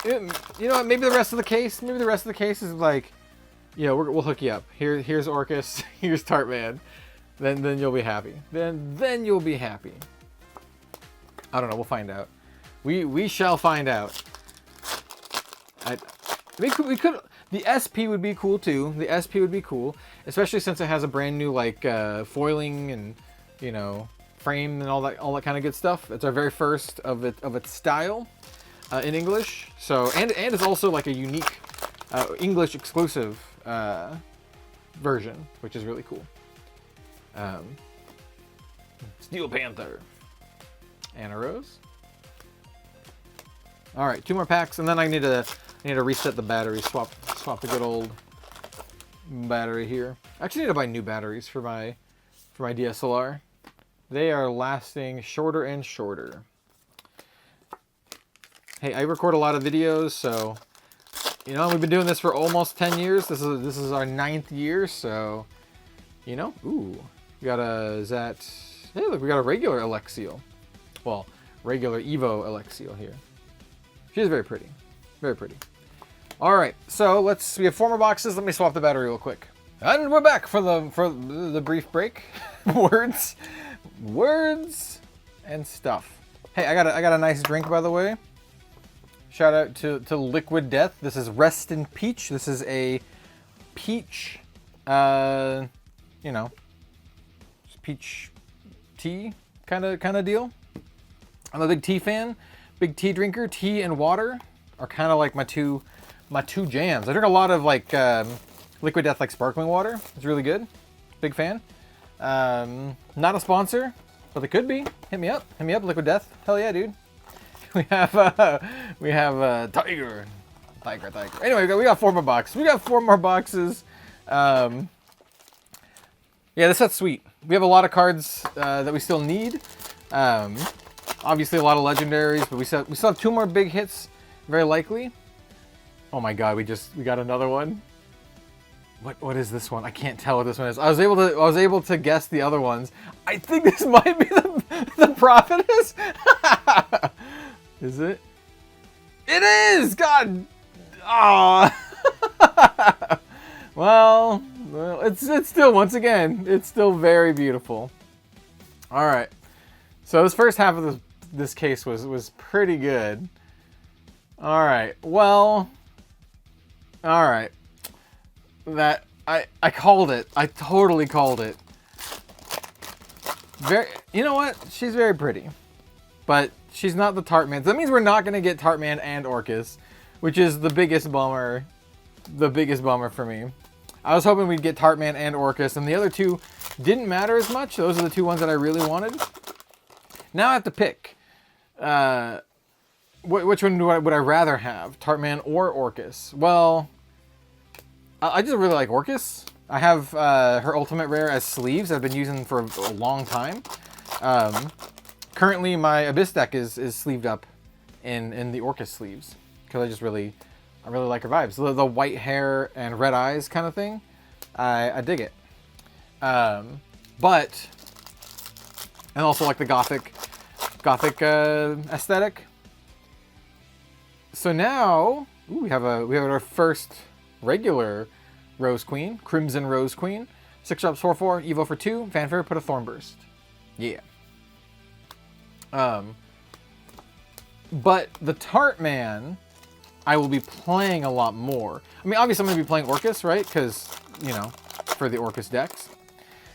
S1: you know what? Maybe the rest of the case is like, yeah, we'll hook you up. Here's Orcus. Here's Tart man. Then you'll be happy. Then you'll be happy. I don't know. We'll find out. We shall find out. We could. The SP would be cool too. The SP would be cool, especially since it has a brand new like foiling and, you know, frame and all that kind of good stuff. It's our very first of its style in English. So and it's also like a unique English exclusive version, which is really cool. Steel Panther and a Rose. All right, 2 more packs, and then I need to reset the battery. Swap the good old battery here. I actually need to buy new batteries for my DSLR. They are lasting shorter and shorter. Hey, I record a lot of videos, so you know we've been doing this for almost 10 years. This is our 9th year, so you know. Ooh, we got hey, look, we got a regular Alexiel. Well, regular Evo Alexiel here. She's very pretty, very pretty. All right, so we have 4 more boxes. Let me swap the battery real quick. And we're back for the brief break. words and stuff. Hey, I got a nice drink, by the way. Shout out to Liquid Death. This is Rest in Peach. This is a peach, you know, peach tea kind of deal. I'm a big tea fan, big tea drinker. Tea and water are kind of like my two jams. I drink a lot of like Liquid Death, like sparkling water. It's really good. Big fan. Not a sponsor, but they could be. Hit me up, Liquid Death. Hell yeah, dude. We have Tiger. Anyway, we got 4 more boxes. We got 4 more boxes. Yeah, this set's sweet. We have a lot of cards that we still need. Obviously, a lot of legendaries, but we still have 2 more big hits, very likely. Oh my god, we got another one. What is this one? I can't tell what this one is. I was able to guess the other ones. I think this might be the Prophetess. Is it? It is. God. Oh. Well, it's still, once again, it's still very beautiful. All right. So this first half of this case was pretty good. All right. Well. All right. That I called it. I totally called it. You know what? She's very pretty, but she's not the Tart Man. That means we're not gonna get Tart Man and Orcus, which is the biggest bummer. The biggest bummer for me. I was hoping we'd get Tart Man and Orcus, and the other 2 didn't matter as much. Those are the 2 ones that I really wanted. Now I have to pick. Which one would I rather have? Tart Man or Orcus? Well, I just really like Orcus. I have her ultimate rare as sleeves I've been using for a long time. Currently, my Abyss deck is sleeved up in the Orcus sleeves because I really like her vibes. The white hair and red eyes kind of thing. I dig it. And also like the gothic aesthetic. So now we have our first regular Rose Queen, Crimson Rose Queen. 6 drops, 4/4, Evo for 2, Fanfare, put a Thornburst. Yeah. But the Tart Man, I will be playing a lot more. I mean, obviously I'm going to be playing Orcus, right? Because, you know, for the Orcus decks.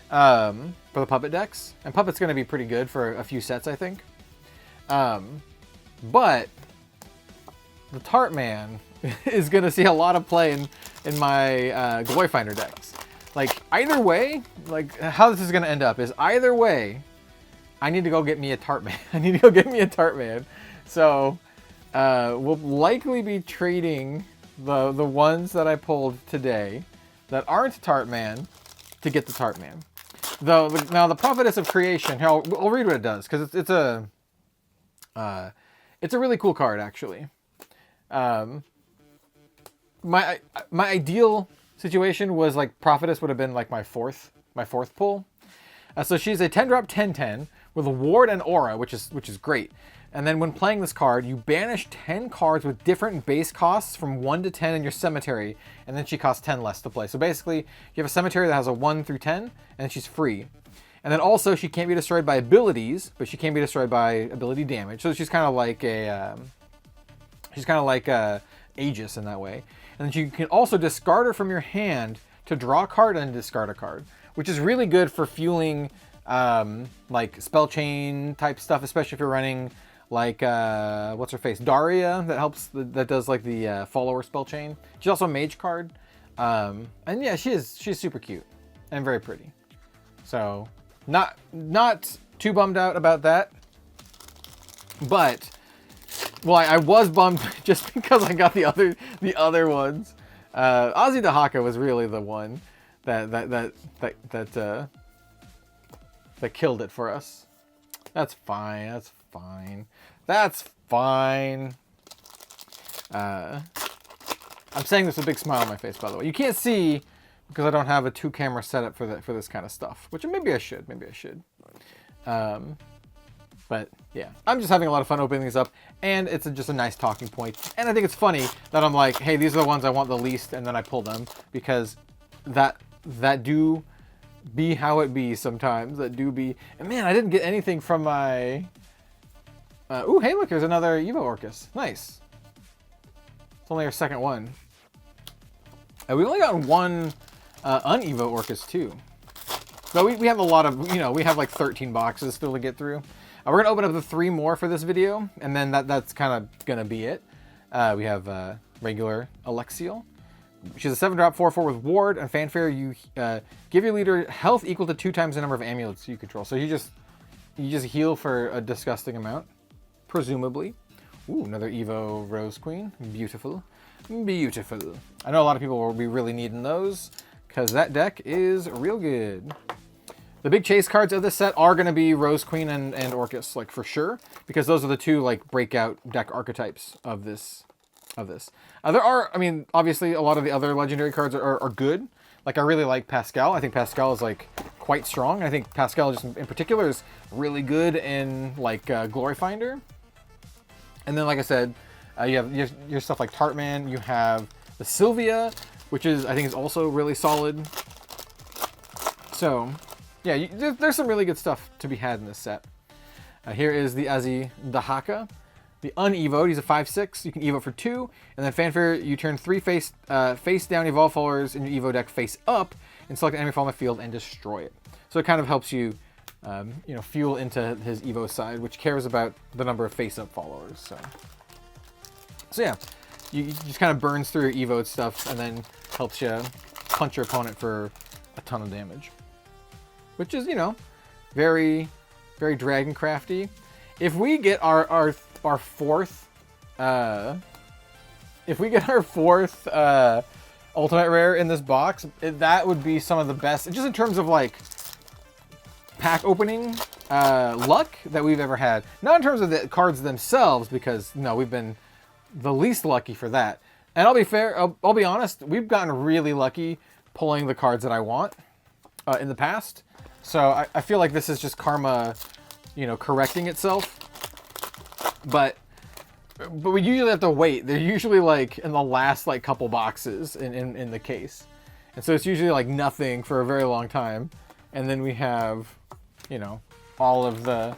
S1: For the Puppet decks. And Puppet's going to be pretty good for a few sets, I think. But the Tart Man is going to see a lot of play in my Glory Finder decks. Like, either way, like, how this is going to end up is either way, I need to go get me a Tart Man. I need to go get me a Tart Man. So, we'll likely be trading the ones that I pulled today that aren't Tart Man to get the Tart Man. Though, now the Prophetess of Creation, here, I'll read what it does, because it's a really cool card, actually. My ideal situation was like Prophetess would have been like my fourth pull. So she's a 10-drop 10/10 with a ward and aura, which is great. And then when playing this card, you banish 10 cards with different base costs from 1 to 10 in your cemetery, and then she costs 10 less to play. So basically, you have a cemetery that has a 1 through 10, and she's free. And then also, she can't be destroyed by abilities, but she can be destroyed by ability damage. So she's kind of like Aegis in that way. And then you can also discard her from your hand to draw a card and discard a card, which is really good for fueling like spell chain type stuff, especially if you're running like what's her face, Daria, that does like the follower spell chain. She's also a mage card, and yeah, she's super cute and very pretty. So not too bummed out about that, but well, I was bummed just because I got the other ones. Ozzy Dahaka was really the one that killed it for us. That's fine. That's fine. That's fine. I'm saying this with a big smile on my face, by the way. You can't see because I don't have a 2-camera setup for this kind of stuff, which maybe I should. But yeah, I'm just having a lot of fun opening these up, and it's just a nice talking point. And I think it's funny that I'm like, hey, these are the ones I want the least, and then I pull them, because that do be how it be sometimes. That do be. And man, I didn't get anything from my. Ooh, hey, look, there's another Evo Orcus. Nice. It's only our second one. We only got one un-Evo Orcus too. But we have a lot of, you know, we have like 13 boxes still to get through. We're going to open up the 3 more for this video, and then that's kind of going to be it. We have regular Alexiel. She's a 7-drop 4/4 with Ward and Fanfare. You give your leader health equal to 2 times the number of amulets you control. So you just heal for a disgusting amount, presumably. Ooh, another Evo Rose Queen. Beautiful. Beautiful. I know a lot of people will be really needing those because that deck is real good. The big chase cards of this set are going to be Rose Queen and Orcus, like for sure, because those are the 2 like breakout deck archetypes of this. There are, I mean, obviously a lot of the other legendary cards are good. Like I really like Pascal. I think Pascal is like quite strong. And I think Pascal just in particular is really good in like Glory Finder. And then, like I said, you have your stuff like Tartman. You have the Sylvia, which is I think is also really solid. So yeah, there's some really good stuff to be had in this set. Here is the Azzy Dahaka. The un-evoed, he's a 5/6. You can evo for 2, and then Fanfare, you turn 3 face down evolve followers in your evo deck face up, and select an enemy from the field and destroy it. So it kind of helps you, you know, fuel into his evo side, which cares about the number of face up followers. So yeah, you just kind of burns through your evoed stuff, and then helps you punch your opponent for a ton of damage, which is, you know, very, very Dragon Crafty. If we get our fourth, ultimate rare in this box, that would be some of the best, just in terms of like pack opening luck that we've ever had. Not in terms of the cards themselves, because no, we've been the least lucky for that. And I'll be fair, I'll be honest, we've gotten really lucky pulling the cards that I want in the past. So I feel like this is just karma, you know, correcting itself. But we usually have to wait. They're usually like in the last like couple boxes in the case. And so it's usually like nothing for a very long time. And then we have, you know, all of the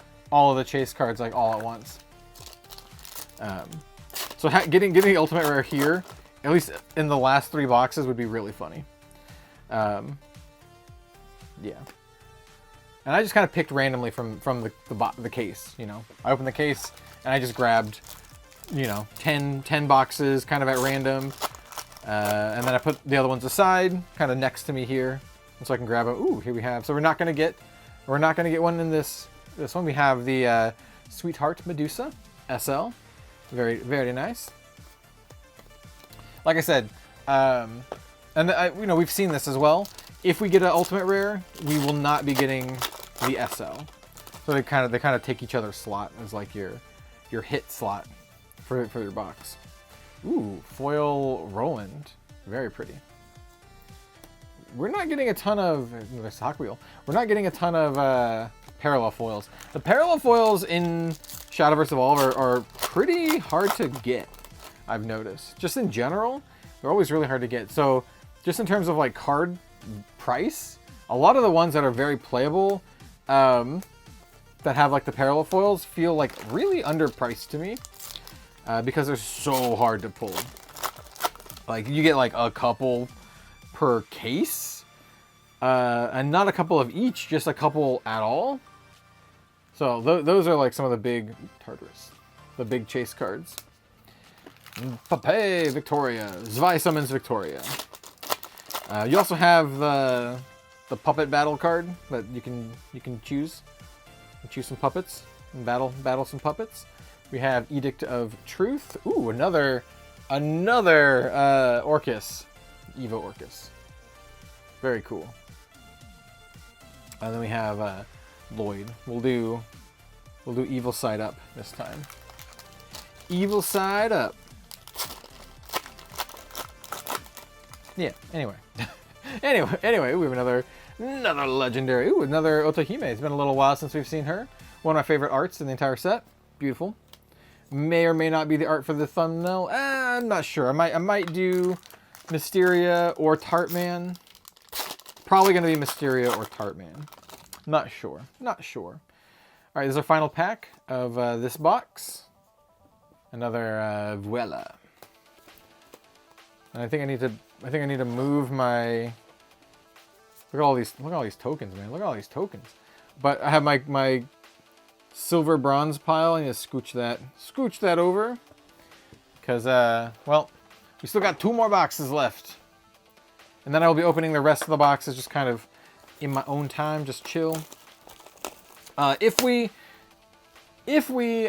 S1: chase cards like all at once. So getting the ultimate rare here, at least in the last 3 boxes, would be really funny. Yeah. And I just kind of picked randomly from the case, you know. I opened the case and I just grabbed, you know, 10 boxes kind of at random. And then I put the other ones aside, kind of next to me here, so I can grab them. Ooh, here we have. So we're not gonna get one in this one. We have the Sweetheart Medusa SL. Very, very nice. Like I said, you know, we've seen this as well. If we get an ultimate rare, we will not be getting the SL. So they kind of take each other's slot as like your hit slot for your box. Ooh, foil Roland, very pretty. We're not getting a ton of Hawk Wheel. We're not getting a ton of parallel foils. The parallel foils in Shadowverse Evolve are pretty hard to get. I've noticed. Just in general, they're always really hard to get. So just in terms of like card price, a lot of the ones that are very playable, that have like the parallel foils, feel like really underpriced to me, because they're so hard to pull. Like you get like a couple per case, and not a couple of each, just a couple at all. So those are like some of the big Tartarus, the big chase cards. Pape Victoria, Zwei summons Victoria. You also have the puppet battle card that you can choose. Choose some puppets and battle some puppets. We have Edict of Truth. Ooh, another Orcus, Evo Orcus. Very cool. And then we have Lloyd. We'll do Evil Side Up this time. Evil Side Up. Yeah. Anyway, anyway, we have another legendary. Ooh, another Otohime. It's been a little while since we've seen her. One of my favorite arts in the entire set. Beautiful. May or may not be the art for the thumbnail. I'm not sure. I might do Mysteria or Tartman. Probably going to be Mysteria or Tartman. Not sure. Not sure. All right, this is our final pack of this box. Another Vuela. And I think I need to move my. Look at all these tokens, man. Look at all these tokens. But I have my silver bronze pile. I need to scooch that over. Because, well, we still got 2 more boxes left. And then I will be opening the rest of the boxes just kind of in my own time, just chill. If we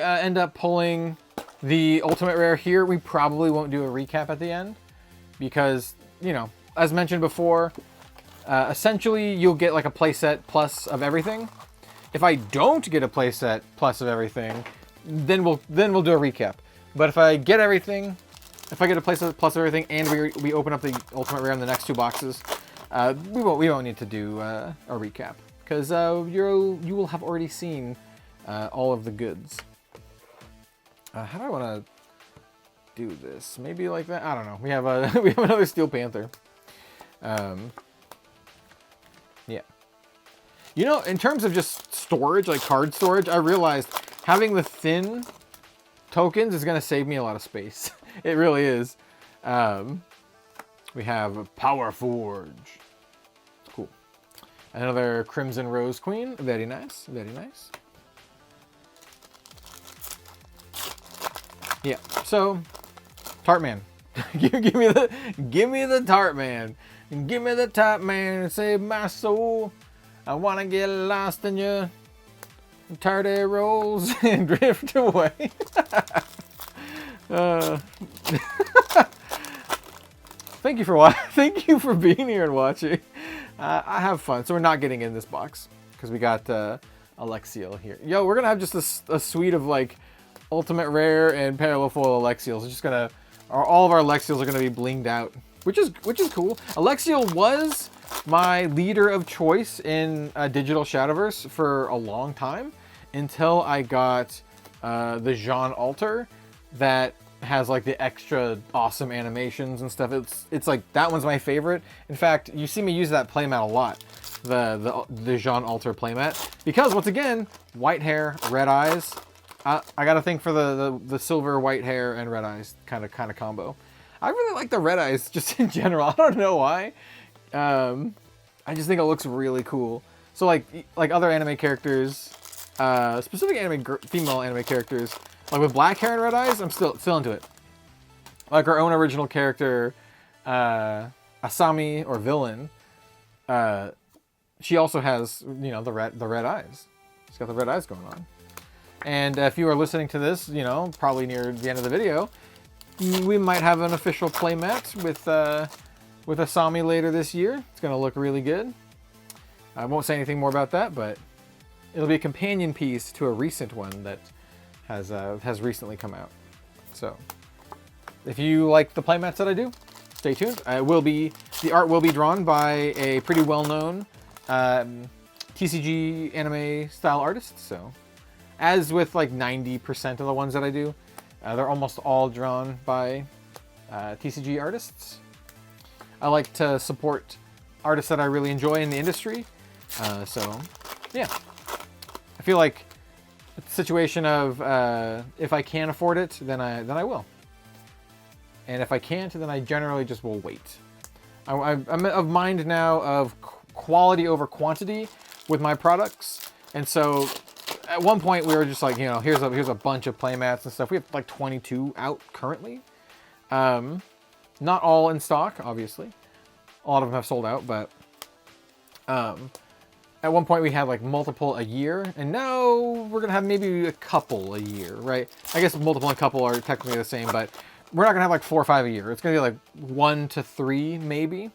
S1: end up pulling the ultimate rare here, we probably won't do a recap at the end. Because, you know, as mentioned before, essentially you'll get like a playset plus of everything. If I don't get a playset plus of everything, then we'll do a recap. But if I get everything, if I get a playset plus of everything, and we open up the ultimate rare in the next 2 boxes, we won't need to do a recap because you will have already seen all of the goods. How do I want to do this? Maybe like that. I don't know. We have another Steel Panther. Yeah. You know, in terms of just storage, like card storage, I realized having the thin tokens is going to save me a lot of space. It really is. We have Power Forge. Cool. Another Crimson Rose Queen. Very nice. Very nice. Yeah. So, Tart Man. give me the Tart Man. Give me the Tart Man and save my soul. I want to get lost in your tarty rolls and drift away. Thank you for being here and watching. I have fun. So we're not getting in this box because we got Alexiel here. Yo, we're gonna have just a suite of like ultimate rare and parallel foil Alexiels. It's just gonna, all of our Alexiels are gonna be blinged out, which is cool. Alexiel was my leader of choice in digital Shadowverse for a long time until I got the Jean Alter that has like the extra awesome animations and stuff. It's like that one's my favorite. In fact, you see me use that playmat a lot, the Jean Alter playmat, because once again, white hair, red eyes. I gotta think for the silver, white hair, and red eyes kind of combo. I really like the red eyes just in general. I don't know why. I just think it looks really cool. So like other anime characters, specific female anime characters, like with black hair and red eyes, I'm still into it. Like our own original character, Asami or Villain, she also has, you know, the red eyes. She's got the red eyes going on. And if you are listening to this, you know, probably near the end of the video, we might have an official playmat with Asami later this year. It's gonna look really good. I won't say anything more about that, but it'll be a companion piece to a recent one that has recently come out. So if you like the playmats that I do, stay tuned. The art will be drawn by a pretty well-known TCG anime style artist. So as with like 90% of the ones that I do, they're almost all drawn by TCG artists. I like to support artists that I really enjoy in the industry. So yeah, I feel like it's a situation of if I can afford it, then I will. And if I can't, then I generally just will wait. I'm of mind now of quality over quantity with my products. And so at one point we were just like, you know, here's a bunch of playmats and stuff. We have like 22 out currently. Not all in stock, obviously. A lot of them have sold out, but at one point we had like multiple a year, and now we're gonna have maybe a couple a year, right? I guess multiple and couple are technically the same, but we're not gonna have like 4 or 5 a year. It's gonna be like 1 to 3 maybe.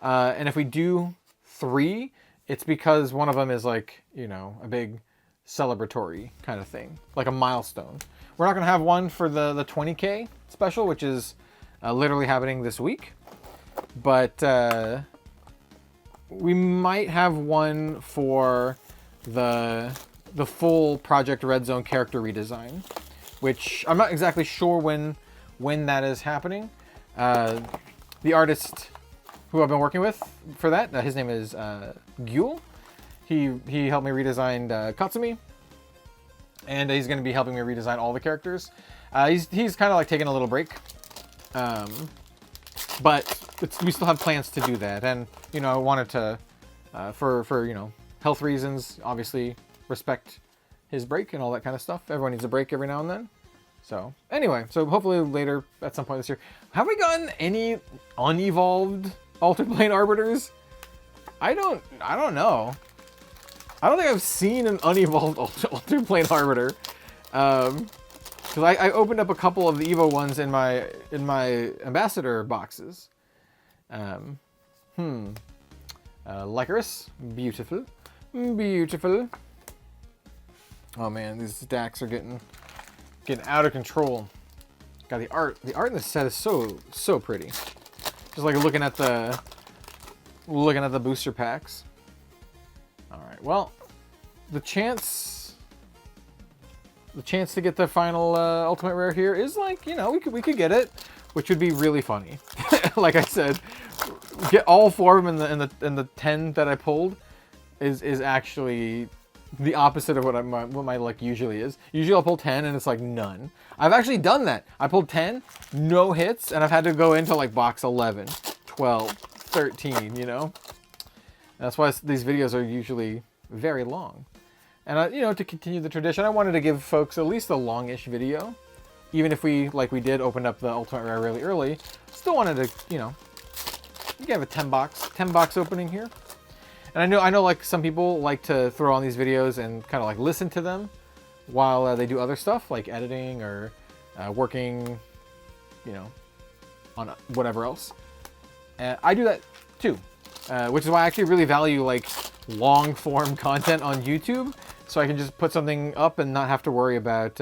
S1: And if we do 3, it's because one of them is like, you know, a big celebratory kind of thing, like a milestone. We're not gonna have one for the 20K special, which is literally happening this week, but we might have one for the full Project Red Zone character redesign, which I'm not exactly sure when that is happening. The artist who I've been working with for that, his name is Gyul. He helped me redesign Katsumi, and he's going to be helping me redesign all the characters. He's kind of like taking a little break. but we still have plans to do that. And, you know, I wanted to, for you know, health reasons, obviously respect his break and all that kind of stuff. Everyone needs a break every now and then. So anyway, so hopefully later at some point this year. Have we gotten any unevolved Altered Plane Arbiters? I don't know. I don't think I've seen an unevolved Altered Plane Arbiter. Because I opened up a couple of the Evo ones in my ambassador boxes. Licorice, beautiful, beautiful. Oh man, these stacks are getting out of control. God, the art in this set is so pretty. Just like looking at the booster packs. All right, well, the chance to get the final ultimate rare here is like, you know, we could get it, which would be really funny. Like I said, get all 4 of them in the 10 that I pulled is actually the opposite of what my luck usually is. Usually I'll pull 10 and it's like none. I've actually done that. I pulled 10, no hits, and I've had to go into like box 11, 12, 13, you know? That's why these videos are usually very long. And, you know, to continue the tradition, I wanted to give folks at least a longish video. Even if we, like we did, open up the Ultimate Rare really early, still wanted to, you know, you can have a 10 box opening here. And I know like some people like to throw on these videos and kind of like listen to them while they do other stuff like editing or working, you know, on whatever else. I do that too, which is why I actually really value like long form content on YouTube, so I can just put something up and not have to worry about,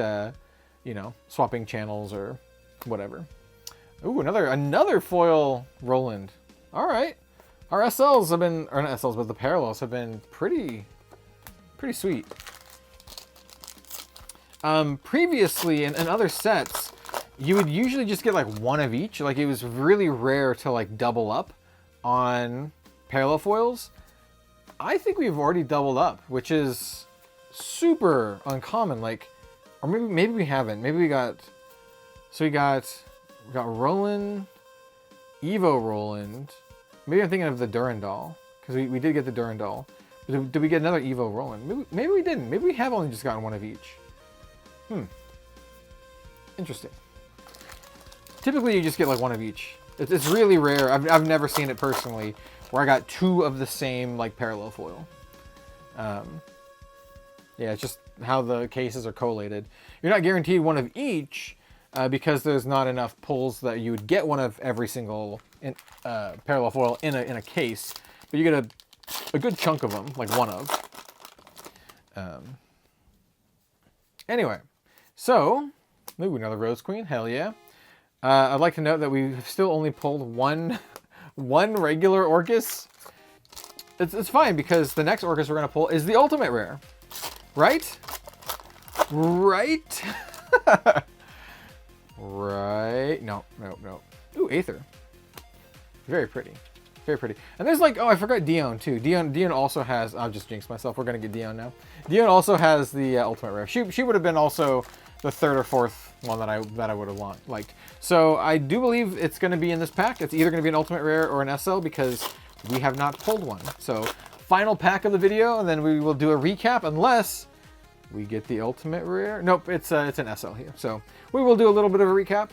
S1: you know, swapping channels or whatever. Ooh, another foil Roland. All right. Our SLs have been, or not SLs, but the parallels have been pretty sweet. Previously, in other sets, you would usually just get like one of each. Like it was really rare to like double up on parallel foils. I think we've already doubled up, which is super uncommon. Like, or maybe we haven't. Maybe we got, so we got Roland, Evo Roland. Maybe I'm thinking of the Durandal, because we did get the Durandal. Did we get another Evo Roland? Maybe we didn't. Maybe we have only just gotten one of each. Interesting. Typically, you just get like one of each. It's really rare. I've never seen it personally, where I got 2 of the same like parallel foil. Yeah, it's just how the cases are collated. You're not guaranteed one of each, because there's not enough pulls that you would get one of every single parallel foil in a case, but you get a good chunk of them, like one of. Anyway, so ooh, another Rose Queen, hell yeah. I'd like to note that we've still only pulled one regular Orcus. It's fine, because the next Orcus we're gonna pull is the ultimate rare, right? Right. Right. No. Ooh, Aether. Very pretty. Very pretty. And there's like, oh, I forgot Dion too. Dion also has, I'll just jinx myself. We're going to get Dion now. Dion also has the ultimate rare. She would have been also the 3rd or 4th one that I would have liked. So I do believe it's going to be in this pack. It's either going to be an ultimate rare or an SL, because we have not pulled one. So final pack of the video, and then we will do a recap unless we get the ultimate rare. Nope, it's an SL here. So we will do a little bit of a recap,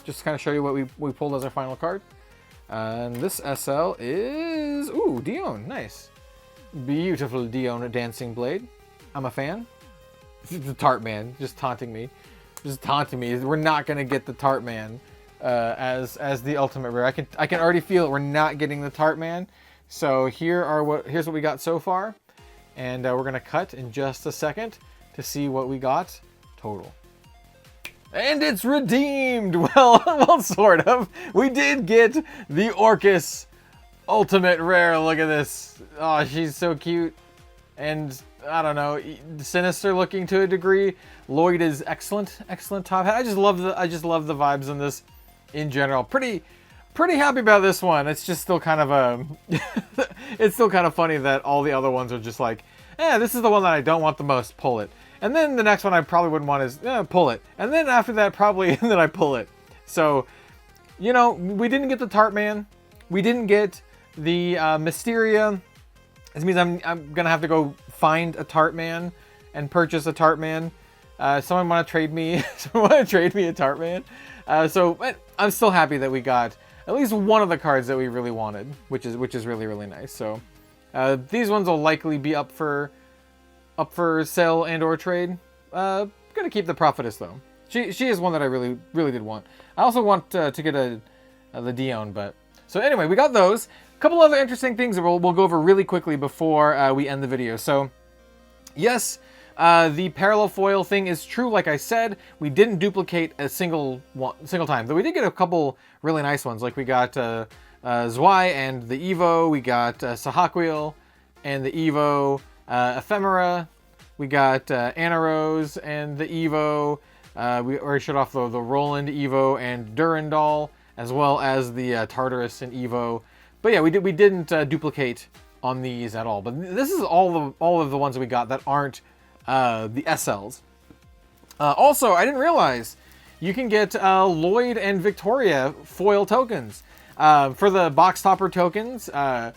S1: just to kind of show you what we pulled as our final card. And this SL is, ooh, Dion, nice. Beautiful Dion Dancing Blade. I'm a fan. The Tart Man, just taunting me. We're not gonna get the Tart Man as the ultimate rare. I can already feel it. We're not getting the Tart Man. So here's what we got so far. And we're gonna cut in just a second to see what we got total. And it's redeemed! Well, sort of. We did get the Orcus ultimate rare. Look at this. Oh, she's so cute. And, I don't know, sinister looking to a degree. Lloyd is excellent top hat. I just love the vibes in this in general. Pretty happy about this one. It's just still kind of it's still kind of funny that all the other ones are just like, this is the one that I don't want the most, pull it. And then the next one I probably wouldn't want is, pull it. And then after that, probably, and then I pull it. So, you know, we didn't get the Tart Man. We didn't get the Mysteria. This means I'm going to have to go find a Tart Man and purchase a Tart Man. Someone want to trade me? Someone want to trade me a Tart Man? So I'm still happy that we got at least one of the cards that we really wanted, which is really, really nice. So these ones will likely be up for sale and or trade. Gonna keep the Prophetess though. She is one that I really did want. I also want to get the Dion, but so anyway, we got those. A couple other interesting things that we'll go over really quickly before we end the video. So yes, the parallel foil thing is true. Like I said, we didn't duplicate a single time, though we did get a couple really nice ones. Like we got Zwei and the Evo. We got Sahaquiel and the Evo. Ephemera. We got Anarose and the Evo. We already showed off the Roland Evo and Durandal, as well as the Tartarus and Evo. But yeah, we didn't duplicate on these at all. But this is all of the ones that we got that aren't the SLs. Also, I didn't realize you can get Lloyd and Victoria foil tokens. For the box topper tokens, I'll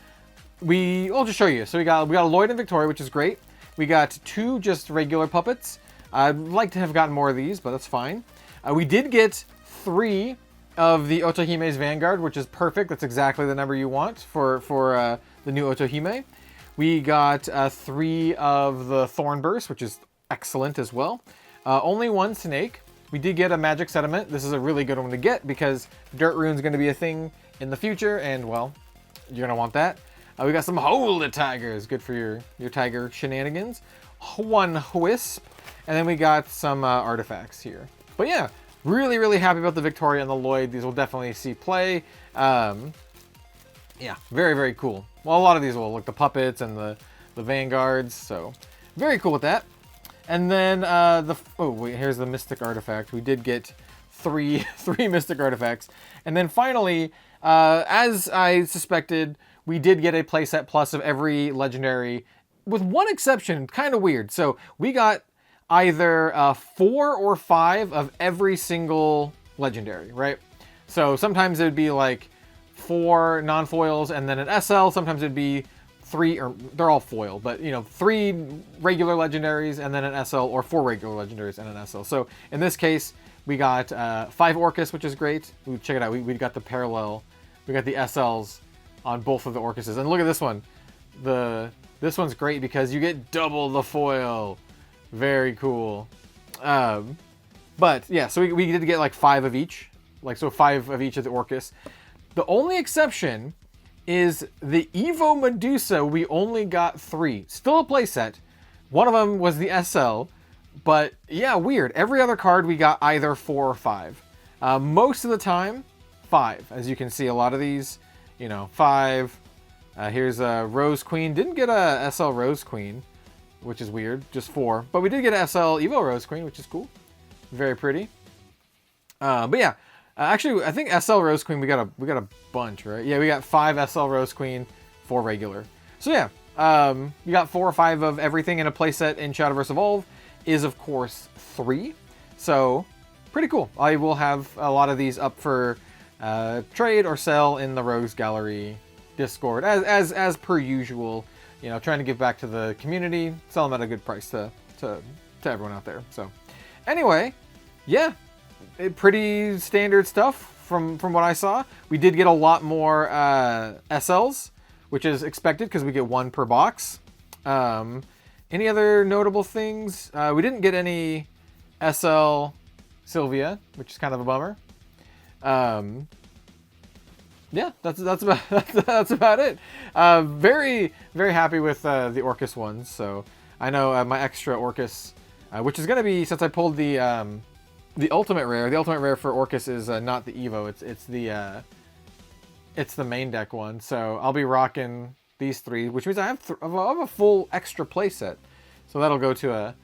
S1: just show you. So we got Lloyd and Victoria, which is great. We got 2 just regular puppets. I'd like to have gotten more of these, but that's fine. We did get 3 of the Otohime's Vanguard, which is perfect. That's exactly the number you want for the new Otohime. We got 3 of the Thornburst, which is excellent as well. Only 1 Snake. We did get a Magic Sediment. This is a really good one to get because Dirt Rune's going to be a thing in the future, and well, you're going to want that. We got some Hold It Tigers, good for your tiger shenanigans. 1 Wisp, and then we got some artifacts here. But yeah, really happy about the Victoria and the Lloyd. These will definitely see play. Yeah, very cool. Well, a lot of these will, like the puppets and the Vanguards, so very cool with that. And then here's the Mystic Artifact. We did get 3 Mystic Artifacts. And then finally, as I suspected, we did get a playset plus of every legendary, with one exception, kind of weird. So we got either 4 or 5 of every single legendary, right? So sometimes it would be like 4 non-foils and then an SL. Sometimes it'd be 3, or they're all foil, but you know, 3 regular legendaries and then an SL, or 4 regular legendaries and an SL. So in this case, we got 5 Orcus, which is great. Check it out. We got the parallel. We got the SLs on both of the Orcuses. And look at this one. This one's great because you get double the foil. Very cool. But yeah, so we did get like 5 of each. Like, so 5 of each of the Orcus. The only exception is the Evo Medusa. We only got 3. Still a playset. One of them was the SL. But yeah, weird. Every other card we got either 4 or 5. Most of the time, 5. As you can see, a lot of these, you know, 5. Here's a Rose Queen. Didn't get a SL Rose Queen, which is weird. Just 4. But we did get a SL Evo Rose Queen, which is cool. Very pretty. But yeah, actually, I think SL Rose Queen we got a bunch, right? Yeah, we got 5 SL Rose Queen, 4 regular. So yeah, you got 4 or 5 of everything in a playset in Shadowverse Evolve. Is of course 3. So pretty cool. I will have a lot of these up for trade or sell in the Rogues Gallery Discord, as per usual. You know, trying to give back to the community, sell them at a good price to everyone out there. So anyway, yeah, pretty standard stuff from what I saw. We did get a lot more SLs, which is expected because we get 1 per box. Any other notable things? We didn't get any SL Sylvia, which is kind of a bummer. Yeah, that's about it. Very happy with the Orcus ones. So I know my extra Orcus, which is going to be, since I pulled the ultimate rare. The ultimate rare for Orcus is not the Evo. It's the main deck one. So I'll be rocking these 3, which means I have a full extra playset. So that'll go to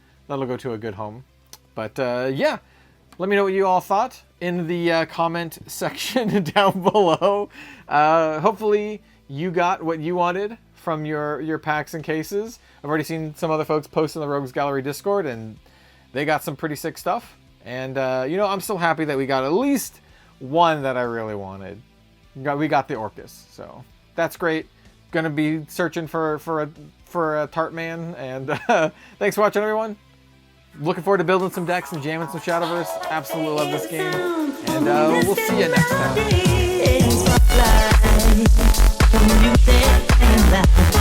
S1: a good home. But yeah, let me know what you all thought in the comment section down below. Hopefully you got what you wanted from your packs and cases. I've already seen some other folks post in the Rogues Gallery Discord, and they got some pretty sick stuff. And you know, I'm still happy that we got at least one that I really wanted. We got the Orcus, so that's great. Gonna be searching for a Tart man, and thanks for watching, everyone. Looking forward to building some decks and jamming some Shadowverse. Absolutely love this game, and we'll see you next time.